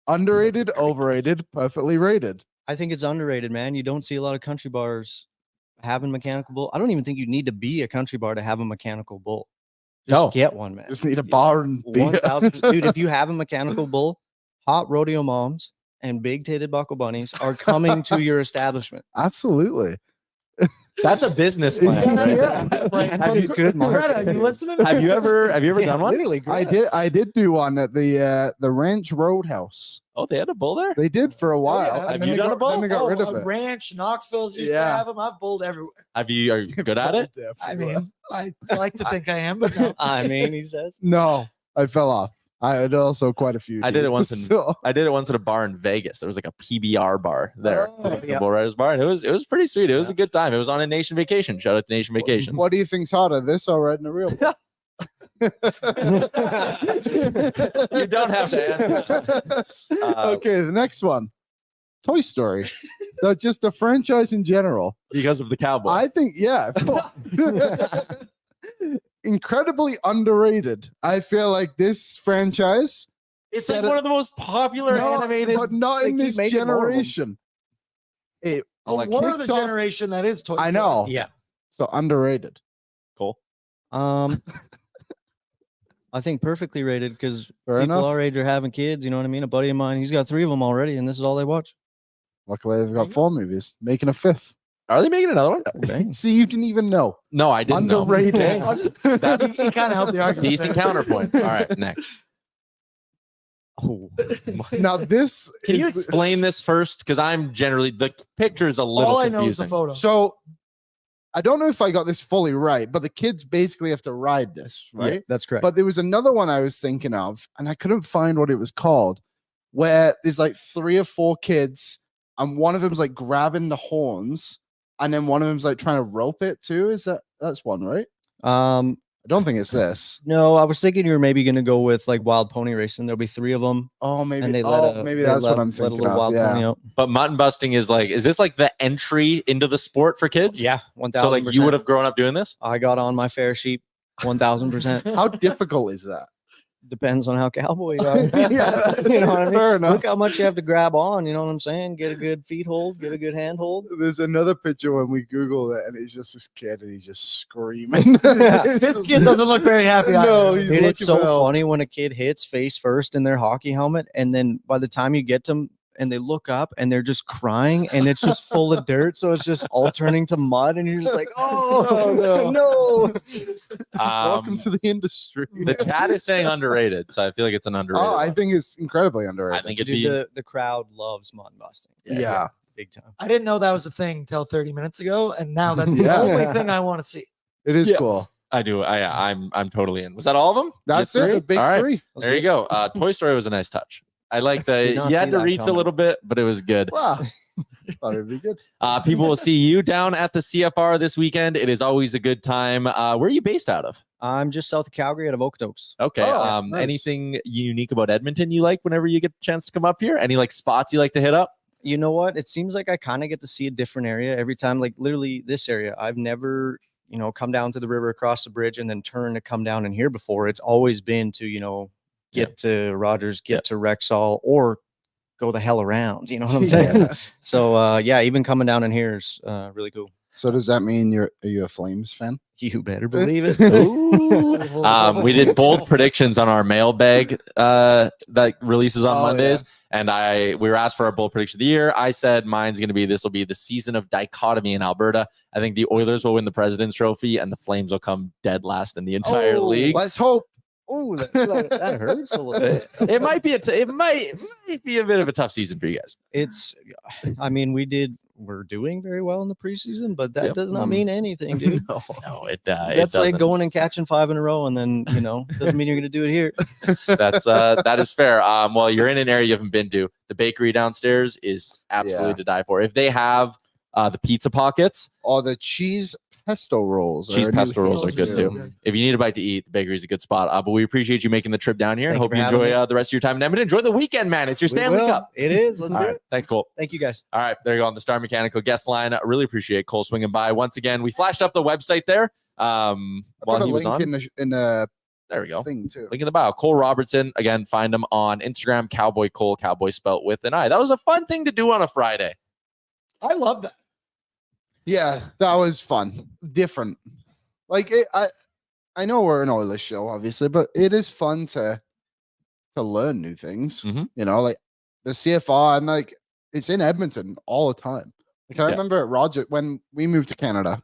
Underrated, overrated, perfectly rated. I think it's underrated, man. You don't see a lot of country bars having mechanical bull. I don't even think you need to be a country bar to have a mechanical bull. Just No. get one, man. Just need a bar and beer. 1,000 dude, if you have a mechanical bull, hot rodeo moms and big titted buckle bunnies are coming to your establishment. Absolutely. That's a business plan. Yeah, Right? yeah. Have you good marketing? You listening? Have you ever done one? Literally, I did do one at the Ranch Roadhouse. Oh, they had a bull there. They did for a while. yeah. and Have then you they done got- a bull? Then they got rid of a it. ranch, Knoxville's used Yeah. to have them. I've bowled everywhere. Are you good at it? I mean, I like to think I am, but no. I mean, he says. No, I fell off. I had also quite a few. I did it once in- So, I did it once at a bar in Vegas. There was like a PBR bar there, Oh, like the yeah. Bull Riders bar, and it was pretty sweet. It was a good time. It was on a Nation Vacation. Shout out to Nation Vacations. what do you think's harder, this or riding a real bull? You don't have to answer. Okay, the next one, Toy Story. Just the franchise in general. Because of the cowboy. I think, yeah. Incredibly underrated. I feel like this franchise, it's set like it- one of the most popular No, animated. but not They in keep this making more of 'em. generation. It, Oh, like We're the kicked off- generation that is Toy I Story. know. Yeah. So underrated. Cole. I think perfectly rated because Fair people enough. our age are having kids. You know what I mean? A buddy of mine, he's got 3 of them already, and this is all they watch. Luckily, they've got 4 movies, making a 5th. Are they making another one? Dang. See, you didn't even know. No, I didn't know. Underrated. That's You kind of helped the argument. decent there. counterpoint. All right, next. Oh, Now this Can you is- explain this first? Because I'm generally the picture is a little All I know is the confusing. photo. So I don't know if I got this fully right, but the kids basically have to ride this, yeah, right? that's correct. But there was another one I was thinking of, and I couldn't find what it was called, where there's like 3 or 4 kids, and one of them's like grabbing the horns, and then one of them's like trying to rope it too. That's one, right? I don't think it's this. No, I was thinking you were maybe going to go with like wild pony racing. There'll be 3 of them, Oh, maybe. and they maybe that's what I'm let a thinking little of. wild Yeah. pony out. But mutton busting is this like the entry into the sport for kids? Yeah, 1,000%. So like you would have grown up doing this? I got on my fair sheep, 1,000%. How difficult is that? Depends on how cowboy you are. Yeah, You know what I mean? fair enough. Look how much you have to grab on. You know what I'm saying? Get a good feet hold, get a good hand hold. There's another picture when we Google it, and it's just this kid, and he's just screaming. This kid doesn't look very happy. No, either. he's Dude, it's so looking well. funny when a kid hits face first in their hockey helmet, and then by the time you get them and they look up and they're just crying, and it's just full of dirt, so it's just all turning to mud, and you're just like, oh no. Welcome to the industry. The chat is saying underrated, so I feel like it's an underrated. Oh, I one. think it's incredibly underrated. I think it'd Dude, be the crowd loves mud busting. yeah. Big time. I didn't know that was a thing until 30 minutes ago, and now that's the Yeah. only thing I want to see. It is Yeah. cool. I do. I'm totally in. Was that all of them? That's You it. three? The big All right. 3. There you go. Toy Story was a nice touch. I like Did the not you see had to that reach a coming. little bit, but it was good. Wow. Thought it'd be good. People will see you down at the CFR this weekend. It is always a good time. Where are you based out of? I'm just south of Calgary out of Okotoks. Okay. Oh, nice. Anything unique about Edmonton you like whenever you get a chance to come up here? Any like spots you like to hit up? You know what? It seems like I kind of get to see a different area every time. Like literally this area, I've never, come down to the river, across the bridge, and then turn to come down in here before. It's always been to, get to Rogers, get to Rexall, or go the hell around. You know what I'm saying? Yeah. So even coming down in here is really cool. So does that mean are you a Flames fan? You better believe it. Ooh. We did bold predictions on our mailbag that releases on Mondays. And we were asked for our bold prediction of the year. I said mine's going to be this will be the season of dichotomy in Alberta. I think the Oilers will win the President's Trophy and the Flames will come dead last in the entire league. Let's hope. Oh, that hurts a little bit. It might be it might be a bit of a tough season for you guys. We're doing very well in the preseason, but that Yep. does not mean anything, dude. No, it That's like doesn't. going and catching 5 in a row, and then doesn't mean you're going to do it here. That is fair. Well, you're in an area you haven't been to. The bakery downstairs is absolutely to die for. If they have the pizza pockets, Or the cheese pesto rolls. cheese are a new pesto rolls are hit, good too. If you need a bite to eat, the bakery is a good spot. But we appreciate you making the trip down here and Thank you hope for you having enjoy me. the rest of your time in Edmonton. Enjoy the weekend, man. It's your Stanley Cup. It is. Let's All do right. it. Thanks, Cole. Thank you, guys. All right, there you go on the Star Mechanical guest line. I really appreciate Cole swinging by once again. We flashed up the website there. I While put a he was link on. in the There we go. thing too. Link in the bio. Cole Robertson. Again, find him on Instagram. Cowboy Cole. Cowboy spelt with an I. That was a fun thing to do on a Friday. I love that. Yeah, that was fun. Different. Like I know we're an Oilers show, obviously, but it is fun to learn new things. Mhm. Like the CFR, and like it's in Edmonton all the time. Like I remember at Roger when we moved to Canada,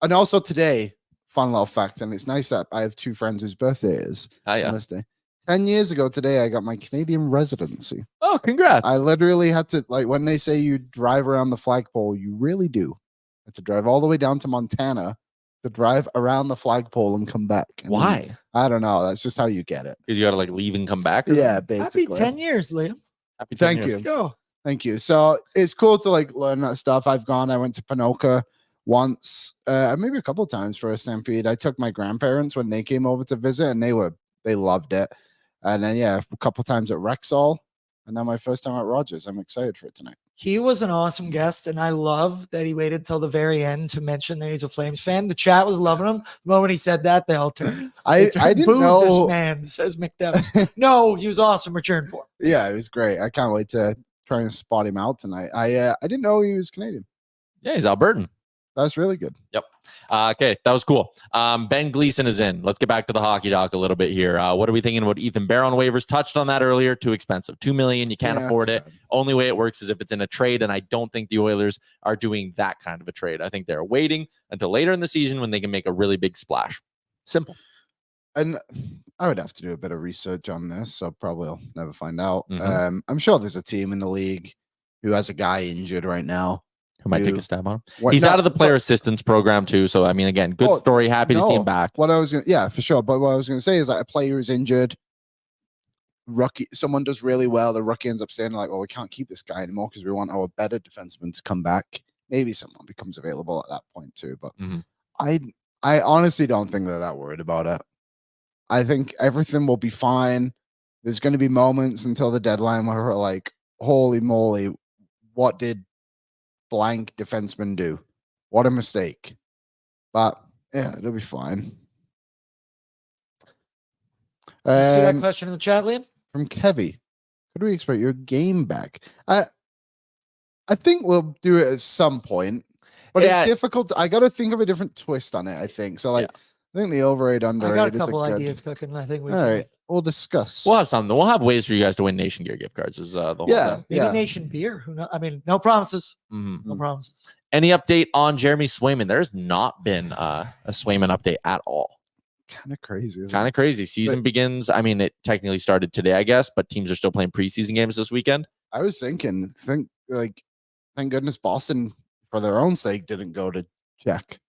and also today, fun little fact, and it's nice that I have 2 friends whose birthday is Oh, yeah. on this day. 10 years ago today, I got my Canadian residency. Oh, congrats. I literally had to, like, when they say you drive around the flagpole, you really do. I had to drive all the way down to Montana to drive around the flagpole and come back. And Why? I don't know. That's just how you get it. Because you got to like leave and come back? or Yeah, something? Happy basically. 10 years, Liam. Happy 10 Thank years. you. Go. Thank you. So it's cool to like learn that stuff. I went to Ponoka once, maybe a couple of times for a Stampede. I took my grandparents when they came over to visit, and they loved it. And then a couple times at Rexall, and now my first time at Rogers. I'm excited for it tonight. He was an awesome guest, and I love that he waited till the very end to mention that he's a Flames fan. The chat was loving him. The moment he said that, they all turned. I didn't Boo know. this man, says McDevitt. No, he was awesome. Return for him. Yeah, it was great. I can't wait to try and spot him out tonight. I didn't know he was Canadian. Yeah, he's Albertan. That's really good. Yep. Okay, that was cool. Ben Gleason is in. Let's get back to the hockey doc a little bit here. What are we thinking about Ethan Bear on waivers? Touched on that earlier. Too expensive. $2 million. You can't Yeah, afford too it. bad. Only way it works is if it's in a trade, and I don't think the Oilers are doing that kind of a trade. I think they're waiting until later in the season when they can make a really big splash. Simple. And I would have to do a bit of research on this, so probably I'll never find out. Mhm. I'm sure there's a team in the league who has a guy injured right now. Who might take You- a stab on him? What- He's no, out of the player but assistance program too. So I mean, again, good Oh, story. Happy to see him no. back. What I was going to, yeah, for sure. But what I was going to say is like a player is injured, rookie, someone does really well, the rookie ends up saying like, well, we can't keep this guy anymore because we want our better defenseman to come back. Maybe someone becomes available at that point too. But Mhm. I honestly don't think they're that worried about it. I think everything will be fine. There's going to be moments until the deadline where we're like, holy moly, what did blank defenseman do? What a mistake. But yeah, it'll be fine. You see that Um, question in the chat, Liam? from Kevy, could we expect your game back? I think we'll do it at some point, but Yeah. it's difficult. I got to think of a different twist on it. I think so. Like, I think the overrated I underrated. got a is couple good- ideas cooking. I think we All can. right, we'll discuss. We'll have something. We'll have ways for you guys to win Nation Gear gift cards. Is the whole Yeah, thing. Maybe yeah. Nation beer. Who knows? I mean, no promises. Mhm. No promises. Any update on Jeremy Swayman? There's not been a Swayman update at all. Kind of crazy. Isn't Kind of crazy. Season begins. I mean, it technically started today, I guess, but teams are still playing preseason games this weekend. I was thinking, thank goodness Boston, for their own sake, didn't go to check.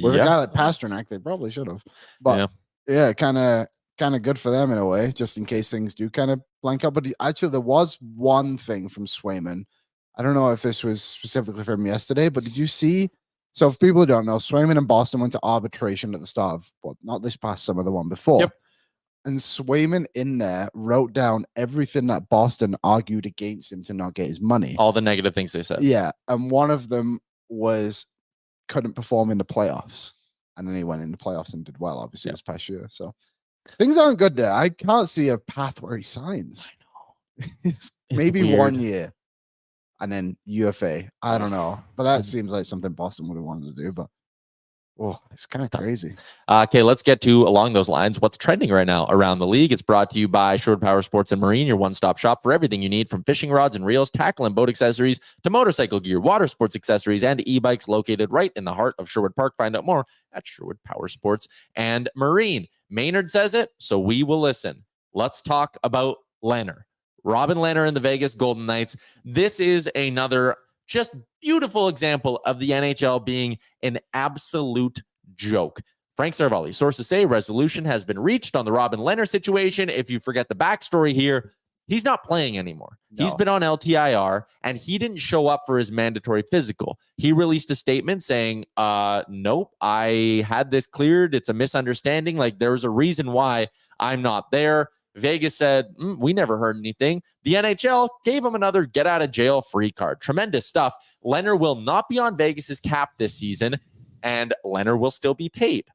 With a guy like Pasternak, they probably should have. But yeah, kind of kind of good for them in a way, just in case things do kind of blank out. But actually, there was one thing from Swayman. I don't know if this was specifically from yesterday, but did you see? So, if people who don't know, Swayman and Boston went to arbitration at the start of, well, not this past summer, the one before. Yep. And Swayman in there wrote down everything that Boston argued against him to not get his money. All the negative things they said. Yeah. And one of them was couldn't perform in the playoffs. And then he went in the playoffs and did well, obviously, this past year. So things aren't good there. I can't see a path where he signs. I know. Maybe weird. 1 year and then UFA. I don't know. But that seems like something Boston would have wanted to do. But it's kind of crazy. Okay, let's get to, along those lines, what's trending right now around the league. It's brought to you by Shore Power Sports and Marine, your one-stop shop for everything you need, from fishing rods and reels, tackle and boat accessories, to motorcycle gear, water sports accessories, and e-bikes, located right in the heart of Sherwood Park. Find out more at Sherwood Power Sports and Marine. Maynard says it, so we will listen. Let's talk about Lehner. Robin Lehner and the Vegas Golden Knights. This is another just beautiful example of the NHL being an absolute joke. Frank Saravalli, sources say resolution has been reached on the Robin Lehner situation. If you forget the backstory here, he's not playing anymore. No. He's been on LTIR, and he didn't show up for his mandatory physical. He released a statement saying, nope, I had this cleared. It's a misunderstanding. Like, there's a reason why I'm not there. Vegas said, we never heard anything. The NHL gave him another get-out-of-jail-free card. Tremendous stuff. Lehner will not be on Vegas's cap this season, and Lehner will still be paid.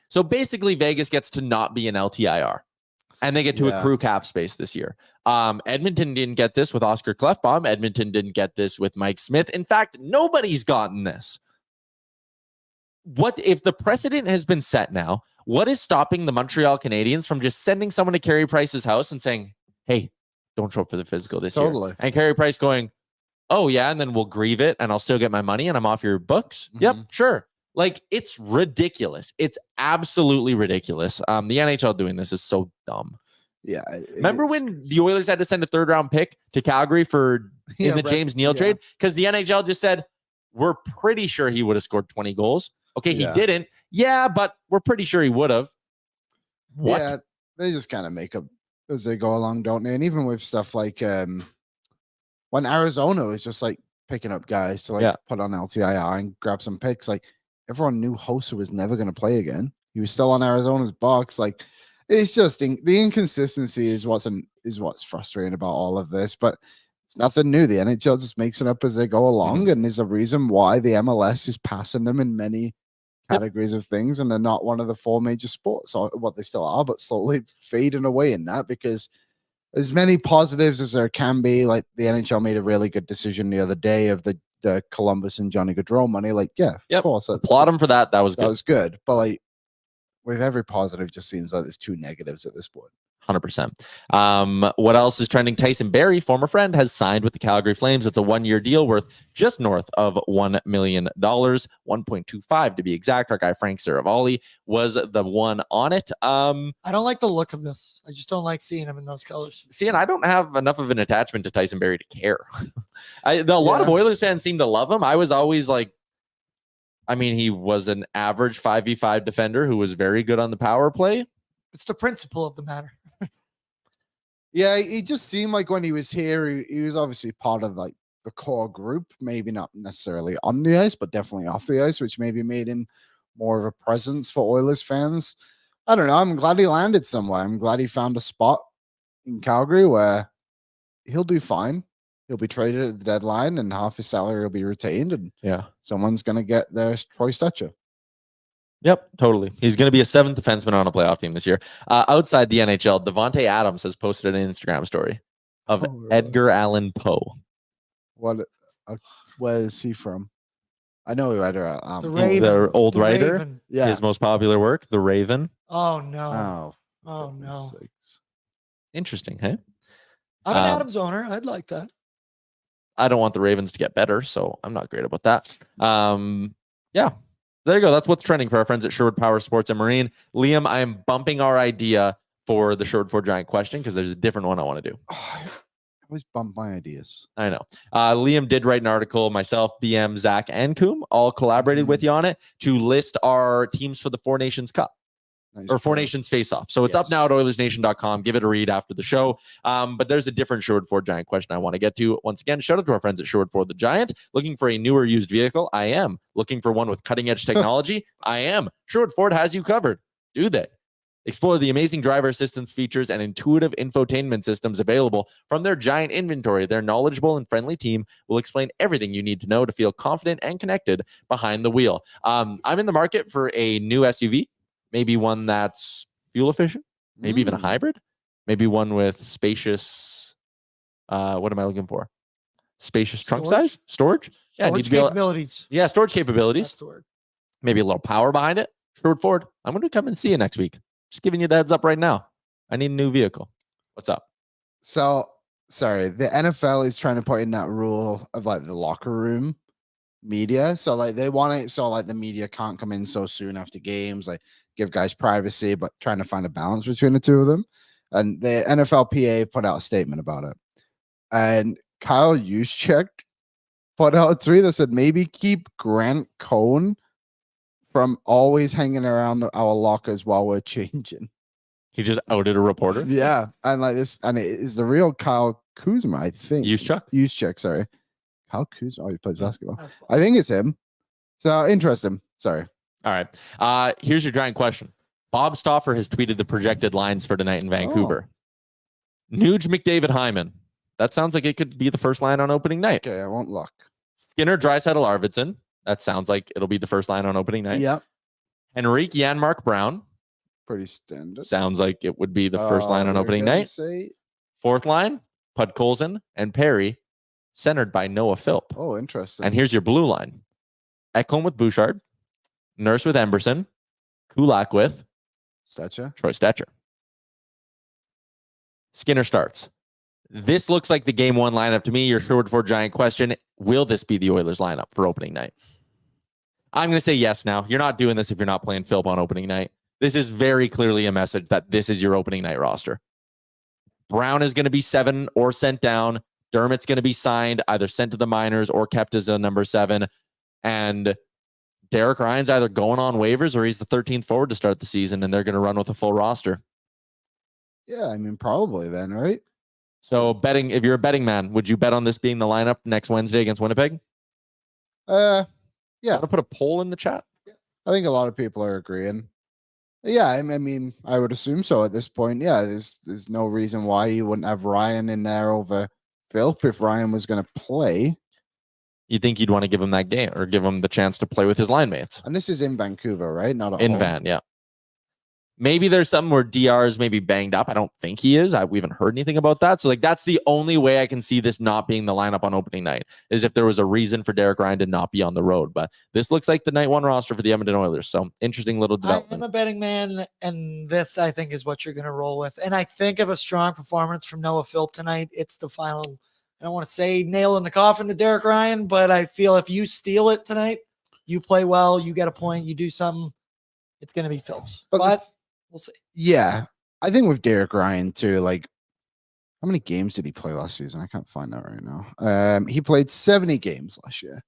So basically, Vegas gets to not be an LTIR, and they get to accrue cap space this year. Edmonton didn't get this with Oscar Klefbom. Edmonton didn't get this with Mike Smith. In fact, nobody's gotten this. What if the precedent has been set now? What is stopping the Montreal Canadiens from just sending someone to Carey Price's house and saying, hey, don't show up for the physical this year? And Carey Price going, oh, yeah, and then we'll grieve it, and I'll still get my money, and I'm off your books? Mm-hmm. Yep, sure. Like, it's ridiculous. It's absolutely ridiculous. The NHL doing this is so dumb. Yeah. Remember when the Oilers had to send a third-round pick to Calgary for in the James Neal trade? Because the NHL just said, we're pretty sure he would have scored 20 goals. Okay, he didn't. Yeah, but we're pretty sure he would have. What? Yeah, they just kind of make up as they go along, don't they? And even with stuff like when Arizona was just like picking up guys to like put on LTIR and grab some picks, like everyone knew Hossa was never going to play again. He was still on Arizona's box. Like, it's just the inconsistency is what's frustrating about all of this. But it's nothing new. The NHL just makes it up as they go along, and there's a reason why the MLS is passing them in many categories of things, and they're not one of the four major sports, or what they still are, but slowly fading away in that, because as many positives as there can be, like the NHL made a really good decision the other day of the Columbus and Johnny Gaudreau money. Like, of course, applaud them for that. That was good. That was good, but like with every positive, just seems like there's two negatives at this point. 100%. What else is trending? Tyson Barrie, former friend, has signed with the Calgary Flames. It's a 1-year deal worth just north of $1 million, 1.25 to be exact. Our guy Frank Saravalli was the one on it. I don't like the look of this. I just don't like seeing him in those colors. See, and I don't have enough of an attachment to Tyson Barrie to care. A lot of Oilers fans seem to love him. I was always like, I mean, he was an average 5v5 defender who was very good on the power play. It's the principle of the matter. Yeah, he just seemed like when he was here, he was obviously part of like the core group, maybe not necessarily on the ice, but definitely off the ice, which maybe made him more of a presence for Oilers fans. I don't know. I'm glad he landed somewhere. I'm glad he found a spot in Calgary where he'll do fine. He'll be traded at the deadline, and half his salary will be retained, and someone's going to get their Troy Stetcher. Yep, totally. He's going to be a seventh defenseman on a playoff team this year. Outside the NHL, Devontae Adams has posted an Instagram story of Edgar Allan Poe. What? Where is he from? I know who Edgar the old writer. Raven. Yeah, his most popular work, The Raven. Oh no! Oh no! Sakes. Interesting, hey? I'm an Adams owner. I'd like that. I don't want the Ravens to get better, so I'm not great about that. Yeah. There you go. That's what's trending for our friends at Sherwood Power Sports and Marine. Liam, I am bumping our idea for the Sherwood 4 Giant question because there's a different one I want to do. I always bump my ideas. I know. Liam did write an article. Myself, BM, Zach, and Coom all collaborated with you on it to list our teams for the Four Nations Cup. or Four Nations Face Off. So it's up now at Oilersnation.com. Give it a read after the show. But there's a different Sherwood Ford Giant question I want to get to. Once again, shout out to our friends at Sherwood Ford the Giant. Looking for a newer used vehicle? I am. Looking for one with cutting edge technology? I am. Sherwood Ford has you covered. Do they? Explore the amazing driver assistance features and intuitive infotainment systems available from their giant inventory. Their knowledgeable and friendly team will explain everything you need to know to feel confident and connected behind the wheel. I'm in the market for a new SUV, maybe one that's fuel efficient, maybe even a hybrid, maybe one with spacious, what am I looking for? Spacious trunk size? Storage? Yeah, Storage capabilities. Storage capabilities. That's the word. Maybe a little power behind it. Sherwood Ford, I'm going to come and see you next week. Just giving you the heads up right now. I need a new vehicle. What's up? So, sorry, the NFL is trying to put in that rule of like the locker room media. So, like, they want it so like the media can't come in so soon after games, like give guys privacy, but trying to find a balance between the two of them. And the NFLPA put out a statement about it. And Kyle Juszczyk put out a tweet that said, maybe keep Grant Cohn from always hanging around our lockers while we're changing. He just outed a reporter. Yeah, and like this, and it is the real Kyle Kuzma, I think. Juszczyk, sorry. Kyle Kuzma. Oh, he plays basketball. I think it's him. So interesting. Sorry. All right. Here's your giant question. Bob Stauffer has tweeted the projected lines for tonight in Vancouver. Nuge McDavid Hyman. That sounds like it could be the first line on opening night. Okay, I won't look. Skinner, Draisaitl, Arvidsson. That sounds like it'll be the first line on opening night. Yep. Henrique, Janmark, Brown. Pretty standard. Sounds like it would be the first line on opening night. Fourth line, Podkolzin and Perry, centered by Noah Philp. Oh, interesting. And here's your blue line. Ekholm with Bouchard. Nurse with Emberson. Kulak with Troy Stetcher. Skinner starts. This looks like the game one lineup to me. Your Sherwood Ford Giant question. Will this be the Oilers lineup for opening night? I'm going to say yes now. You're not doing this if you're not playing Philp on opening night. This is very clearly a message that this is your opening night roster. Brown is going to be 7 or sent down. Dermott's going to be signed, either sent to the minors or kept as a number 7. And Derek Ryan's either going on waivers or he's the 13th forward to start the season, and they're going to run with a full roster. Yeah, I mean, probably then, right? So betting, if you're a betting man, would you bet on this being the lineup next Wednesday against Winnipeg? Yeah. Want to put a poll in the chat? I think a lot of people are agreeing. Yeah, I mean, I would assume so at this point. Yeah, there's no reason why you wouldn't have Ryan in there over Philp if Ryan was going to play. You think you'd want to give him that game or give him the chance to play with his line mates? And this is in Vancouver, right? Not at in home. Van, yeah. Maybe there's something where DR is maybe banged up. I don't think he is. We haven't heard anything about that. So, like, that's the only way I can see this not being the lineup on opening night is if there was a reason for Derek Ryan to not be on the road. But this looks like the night one roster for the Edmonton Oilers. So, interesting little development. I'm a betting man, and this, I think, is what you're going to roll with. And I think of a strong performance from Noah Philp tonight. It's the final, I don't want to say nail in the coffin to Derek Ryan, but I feel if you steal it tonight, you play well, you get a point, you do something, it's going to be Philp's. But we'll see. Yeah, I think with Derek Ryan too, like, how many games did he play last season? I can't find that right now. He played 70 games last year.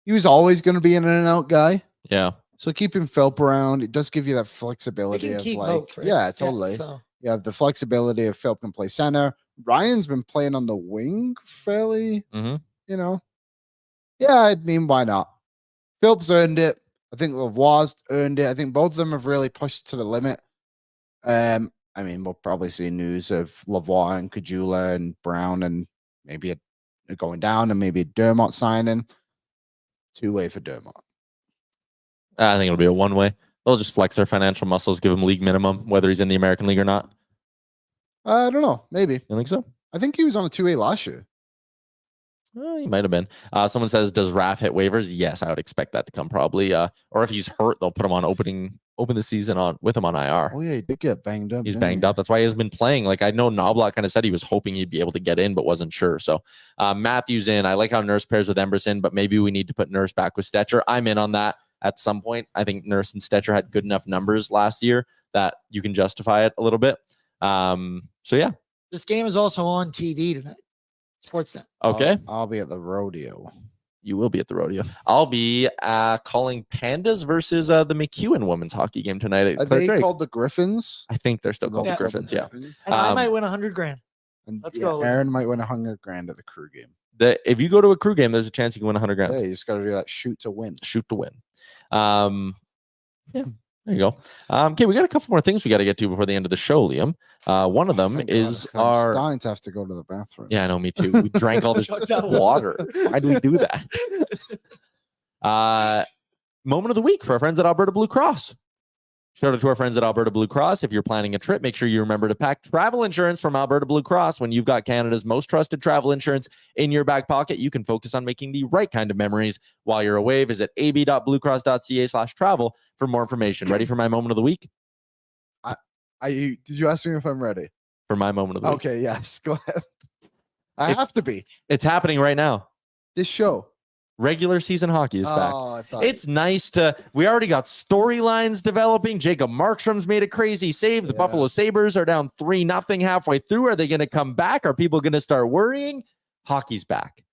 He was always going to be an in-and-out guy. Yeah. So keeping Philp around, it does give you that flexibility. You can of keep like, both, right? Yeah, totally. Yeah, so. You have the flexibility of Philp can play center. Ryan's been playing on the wing fairly, you know. Yeah, I mean, why not? Philp's earned it. I think Lavoie's earned it. I think both of them have really pushed to the limit. I mean, we'll probably see news of Lavoie and Kajula and Brown and maybe going down and maybe Dermott signing. 2-way for Dermott. I think it'll be a 1-way. They'll just flex their financial muscles, give him league minimum, whether he's in the American League or not. I don't know. Maybe. You think so? I think he was on a 2-way last year. He might have been. Someone says, does Raph hit waivers? Yes, I would expect that to come probably. Or if he's hurt, they'll put him on open the season with him on IR. Oh, yeah, he did get banged up. He's banged up. That's why he has been playing. Like, I know Knobloch kind of said he was hoping he'd be able to get in, but wasn't sure. So Matthews in. I like how Nurse pairs with Emberson, but maybe we need to put Nurse back with Stetcher. I'm in on that at some point. I think Nurse and Stetcher had good enough numbers last year that you can justify it a little bit. So, yeah. This game is also on TV tonight. Sportsnet. Okay. I'll be at the Rodeo. You will be at the rodeo. I'll be calling Pandas versus the McEwen women's hockey game tonight at Are Clare they Drake. called the Griffins? I think they're still called Yeah. the Griffins. Yeah. And I Um, might win $100,000. And Let's go. Aaron might win $100,000 at the crew game. If you go to a crew game, there's a chance you can win $100,000. Yeah, you just got to do that shoot to win. Shoot to win. Yeah, there you go. Okay, we got a couple more things we got to get to before the end of the show, Liam. One of them Thank is God, I'm our. starting to have to go to the bathroom. Yeah, I know, me too. We drank all this water. Why do we do that? Moment of the week for our friends at Alberta Blue Cross. Shout out to our friends at Alberta Blue Cross. If you're planning a trip, make sure you remember to pack travel insurance from Alberta Blue Cross. When you've got Canada's most trusted travel insurance in your back pocket, you can focus on making the right kind of memories while you're away. Visit ab.bluecross.ca/travel for more information. Ready for my moment of the week? Did you ask me if I'm ready? For my moment of the week. Okay, yes. Go ahead. I have to be. It's happening right now. This show. Regular season hockey is back. Oh, I thought It's nice we already got storylines developing. Jacob Markstrom's made a crazy save. The Yeah. Buffalo Sabres are down 3-0 halfway through. Are they going to come back? Are people going to start worrying? Hockey's back.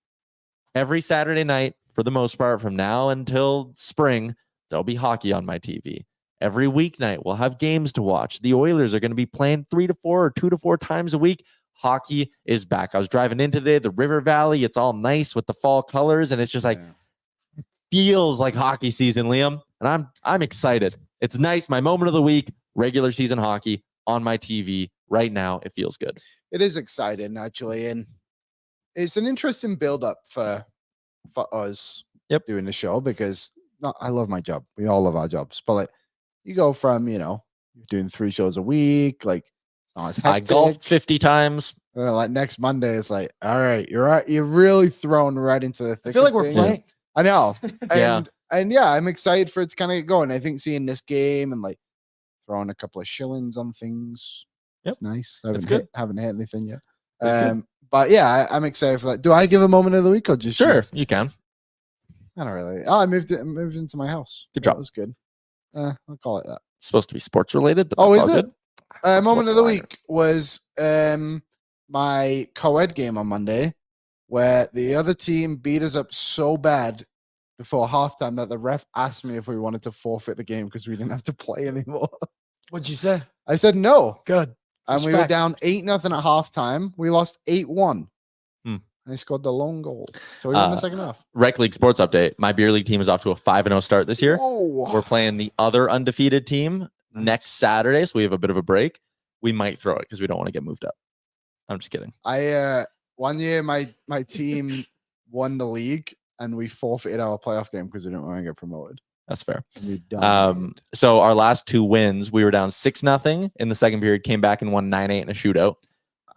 Every Saturday night, for the most part, from now until spring, there'll be hockey on my TV. Every weeknight, we'll have games to watch. The Oilers are going to be playing 3 to 4 or 2 to 4 times a week. Hockey is back. I was driving in today, the River Valley. It's all nice with the fall colors, and it's just like feels like hockey season, Liam. And I'm excited. It's nice. My moment of the week, regular season hockey on my TV right now. It feels good. it is exciting actually, and it's an interesting build-up for us doing the show because I love my job. We all love our jobs, but like you go from doing 3 shows a week, like it's not as hectic. I golfed 50 times. Like next Monday, it's like, all right, you're really thrown right into the thick. I feel like we're thing. playing. I know. Yeah. And yeah, I'm excited for it to kind of get going. I think seeing this game and like throwing a couple of shillings on things. Yep. It's nice. It's good. Haven't hit anything yet. It's good. But yeah, I'm excited for that. Do I give a moment of the week or just Sure, you can. I don't really. Oh, I moved into my house. Good job. That was good. I'll call it that. It's supposed to be sports related, but Oh, that's is all it? good. That's Moment what of the I- week was my co-ed game on Monday, where the other team beat us up so bad before halftime that the ref asked me if we wanted to forfeit the game because we didn't have to play anymore. What'd you say? I said no, Good. and we were Respect. down 8-0 at halftime. We lost 8-1, Hmm. and he scored the lone goal. So we won the second half. Rec League sports update. My beer league team is off to a 5-0 start this year. Whoa. We're playing the other undefeated team next Saturday, so we have a bit of a break. We might throw it because we don't want to get moved up. I'm just kidding. One year my team won the league and we forfeited our playoff game because we didn't want to get promoted. That's fair. And we dominated. So our last 2 wins, we were down 6-0 in the second period, came back and won 9-8 in a shootout.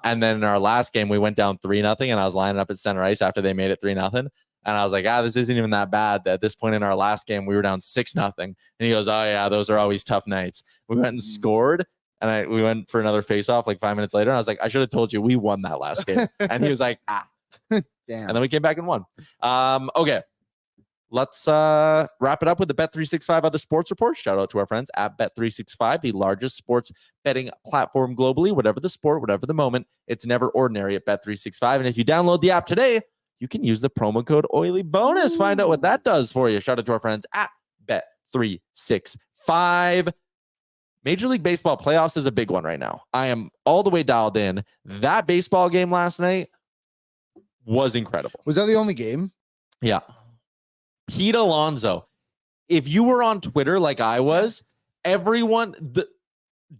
And then in our last game, we went down 3-0, and I was lining up at center ice after they made it 3-0. And I was like, this isn't even that bad. At this point in our last game, we were down 6-0. And he goes, oh yeah, those are always tough nights. We went and scored. And we went for another face-off like 5 minutes later. And I was like, I should have told you we won that last game. And he was like, Damn. And then we came back and won. Okay. Let's wrap it up with the Bet365 other sports report. Shout out to our friends at Bet365, the largest sports betting platform globally. Whatever the sport, whatever the moment, it's never ordinary at Bet365. And if you download the app today, you can use the promo code OILYBONUS. Find out what that does for you. Shout out to our friends at Bet365. Major League Baseball playoffs is a big one right now. I am all the way dialed in. That baseball game last night was incredible. Was that the only game? Yeah. Pete Alonso. If you were on Twitter like I was, the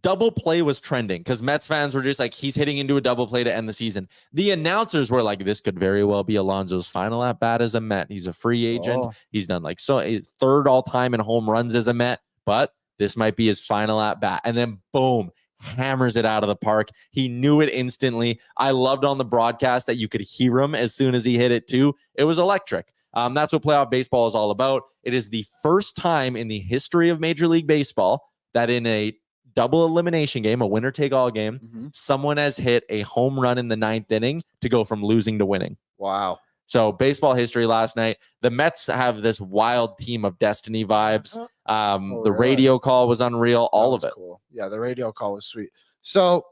double play was trending because Mets fans were just like, he's hitting into a double play to end the season. The announcers were like, this could very well be Alonso's final at bat as a Met. He's a free agent. Oh. He's done like third all time in home runs as a Met, but this might be his final at bat. And then boom, hammers it out of the park. He knew it instantly. I loved on the broadcast that you could hear him as soon as he hit it too. It was electric. That's what playoff baseball is all about. It is the first time in the history of Major League Baseball that in a double elimination game, a winner take all game, someone has hit a home run in the 9th inning to go from losing to winning. Wow. So baseball history last night. The Mets have this wild team of destiny vibes. The radio call was unreal. All of it. Cool. Yeah, the radio call was sweet. So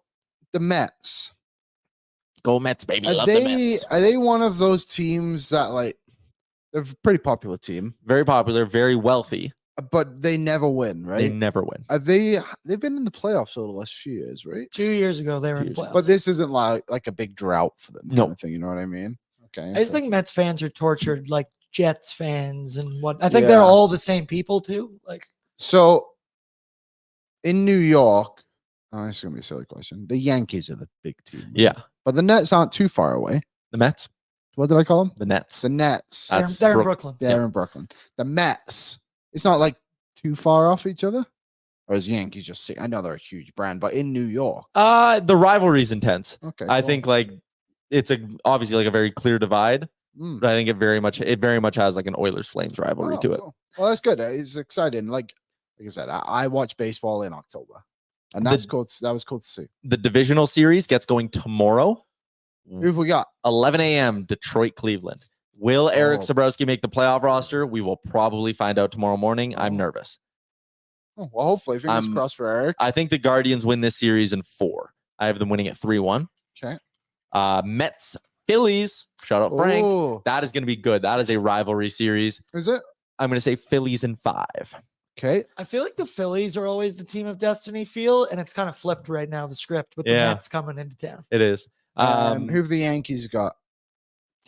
the Mets. Go Mets, baby. Are Love the Mets. they one of those teams that like They're a pretty popular team, Very popular, very wealthy. but they never win, right? They never win. They've been in the playoffs over the last few years, right? 2 years ago, they were 2 in years playoffs. But this isn't like a big drought for them, No. kind of thing. You know what I mean? Okay. I just think Mets fans are tortured like Jets fans and what. I think they're Yeah. all the same people too. Like, so. In New York, it's gonna be a silly question. The Yankees are the big team, right? Yeah. But the Nets aren't too far away. The Mets, What did I call them? the Nets. The Nets. That's they're in Brook- Brooklyn. They're in Brooklyn. The Mets. It's not like too far off each other. Or is Yankees just sick? I know they're a huge brand, but in New York. The rivalry's intense. Okay. I well, think like it's obviously like a very clear divide, mm. but I think it very much has like an Oilers Flames rivalry Oh, to it. cool. Well, that's good. It's exciting. Like I said, I watch baseball in October. And that was cool to see. The divisional series gets going tomorrow, Who have we got? 11 a.m. Detroit, Cleveland. Will Eric Oh. Sabrowski make the playoff roster? We will probably find out tomorrow morning. I'm Oh. nervous. Oh, well, hopefully, fingers crossed for Eric. I think the Guardians win this series in 4. I have them winning at 3-1. Okay. Mets, Phillies. Shout out Frank. Oh, That is going to be good. That is a rivalry series. is it? I'm going to say Phillies in 5. Okay. I feel like the Phillies are always the team of destiny feel, and it's kind of flipped right now, the script with the Yeah. Mets coming into town. It is. Who have the Yankees got?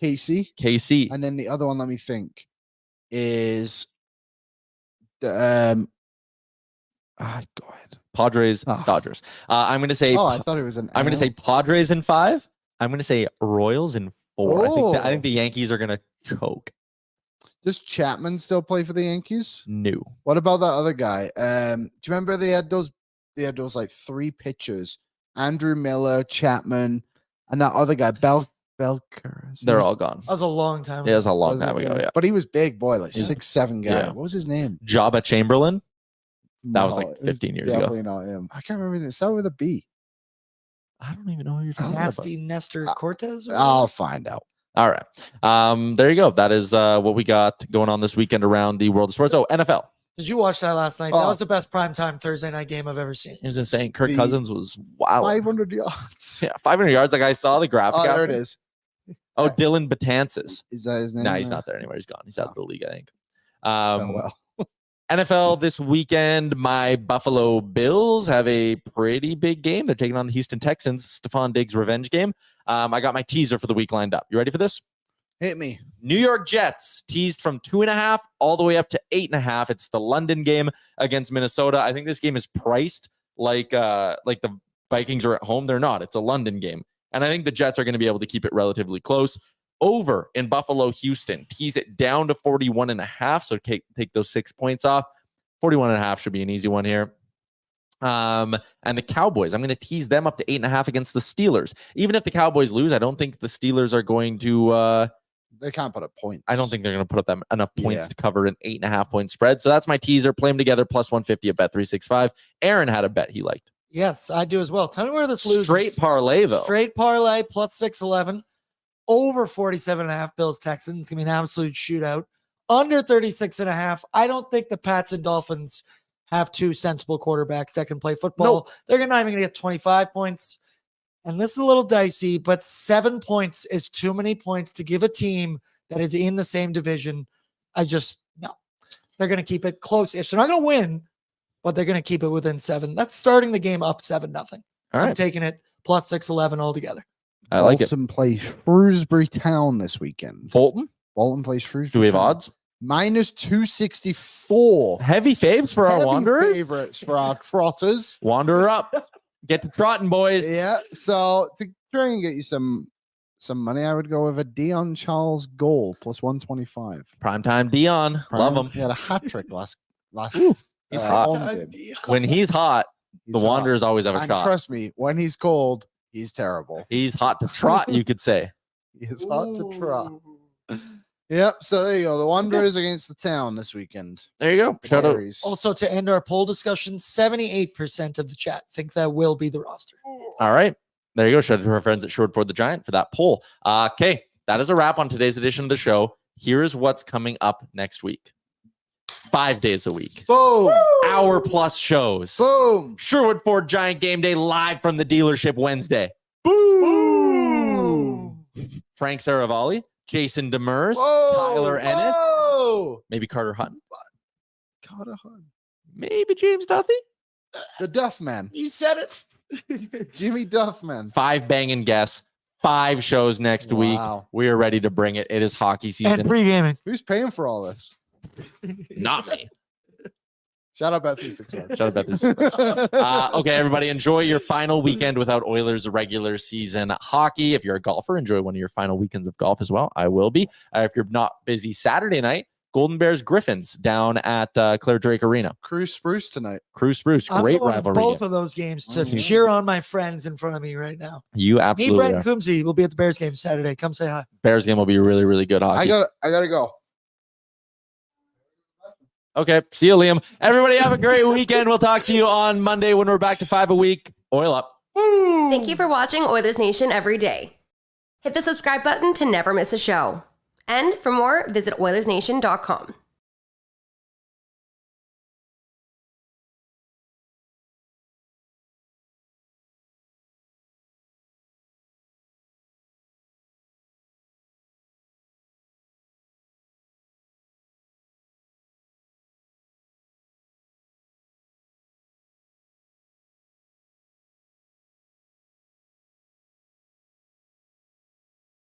KC. KC. And then the other one, let me think, is the go ahead. Padres, Oh. Dodgers. I'm going to say. Oh, I thought it was an. I'm going to say Padres in 5. I'm going to say Royals in 4. I think the Yankees are going to choke. Does Chapman still play for the Yankees? New. What about that other guy? Do you remember they had those like 3 pitchers? Andrew Miller, Chapman, and that other guy, Belker. They're all gone. That was a long time Yeah, it was ago. a long time ago. Yeah. But he was big boy, like Yeah. 6'7" guy. Yeah. What was his name? Jabba Chamberlain. That was No, like it was 15 years ago. Definitely not him. I can't remember. It started with a B. I don't even know who you're talking Nasty Nestor Cortez. or I'll find out. about. All right. There you go. That is what we got going on this weekend around the world of sports. Oh, NFL. Did you watch that last night? Oh. That was the best primetime Thursday night game I've ever seen. It was insane. Kirk The- Cousins was wow. 500 yards. Yeah, 500 yards. Like I saw the graphic. Oh, there after. it is. Oh, Dylan Betances. Is that his name? No, he's not there anymore. He's gone. He's out of the league, I think. Oh, well. NFL this weekend, my Buffalo Bills have a pretty big game. They're taking on the Houston Texans, Stephon Diggs revenge game. I got my teaser for the week lined up. You ready for this? Hit me. New York Jets teased from 2.5 all the way up to 8.5. It's the London game against Minnesota. I think this game is priced like the Vikings are at home. They're not. It's a London game. And I think the Jets are going to be able to keep it relatively close. Over in Buffalo, Houston, tease it down to 41.5. So take those 6 points off. 41.5 should be an easy one here. And the Cowboys, I'm going to tease them up to 8.5 against the Steelers. Even if the Cowboys lose, I don't think the Steelers are going to. They can't put up points. I don't think they're going to put up them enough points Yeah. to cover an 8.5 point spread. So that's my teaser. Play them together plus 150 at Bet365. Aaron had a bet he liked. Yes, I do as well. Tell me where this loses. Straight parlay though. Straight parlay plus 611. Over 47.5 Bills Texans. It's going to be an absolute shootout. Under 36.5. I don't think the Pats and Dolphins have 2 sensible quarterbacks that can play football. They're not even going to get 25 points. And this is a little dicey, but 7 points is too many points to give a team that is in the same division. No. They're going to keep it close-ish. They're not going to win, but they're going to keep it within 7. That's starting the game up 7-0. All I'm right. taking it plus 611 altogether. I like it. Bolton plays Shrewsbury Town this weekend. Bolton, Bolton plays Shrewsbury. do we have Town. odds? Minus 264. Heavy faves for our Heavy Wanderers. favorites for our trotters. Wanderer up. Get to trotting, boys. Yeah. So to try and get you some money, I would go with a Dion Charles goal plus 125. Primetime Dion. Love him. He had a hat trick last. He's hot. home game. When he's hot, He's the hot. Wanderers always have a And shot. trust me, when he's cold, he's terrible. He's hot to trot, you could say. He is hot to trot. Yep. So there you go. The Wanderers against the Town this weekend. There you go. Shout out. Fairies. Also, to end our poll discussion, 78% of the chat think that will be the roster. All right. There you go. Shout out to our friends at Short for the Giant for that poll. Okay. That is a wrap on today's edition of the show. Here's what's coming up next week. 5 days a week. Boom. Hour plus shows. Boom. Sherwood Ford Giant Game Day live from the dealership Wednesday. Boom. Frank Saravalli, Jason Demers, Whoa, Tyler Ennis, whoa. maybe Carter Hutton, Carter Hutton. maybe James Duffy. The Duff Man. You said it. Jimmy Duff Man. 5 banging guests, 5 shows next week. Wow. We are ready to bring it. It is hockey season. And pre-gaming. Who's paying for all this? Not me. Shout out Bet365. Shout out Bet365. Okay, everybody, enjoy your final weekend without Oilers regular season hockey. If you're a golfer, enjoy one of your final weekends of golf as well. I will be. If you're not busy Saturday night, Golden Bears Griffins down at Claire Drake Arena. Crew Spruce tonight. Crew Spruce, I'm great going to rivalry. both game. of those games to Mhm. cheer on my friends in front of me right now. You Me, absolutely Brent, are. and Coombsy will be at the Bears game Saturday. Come say hi. Bears game will be really, really good hockey. I gotta go. Okay, see you, Liam. Everybody have a great weekend. We'll talk to you on Monday when we're back to 5 a week. Oil up. Thank you for watching Oilers Nation Every Day. Hit the subscribe button to never miss a show. And for more, visit OilersNation.com.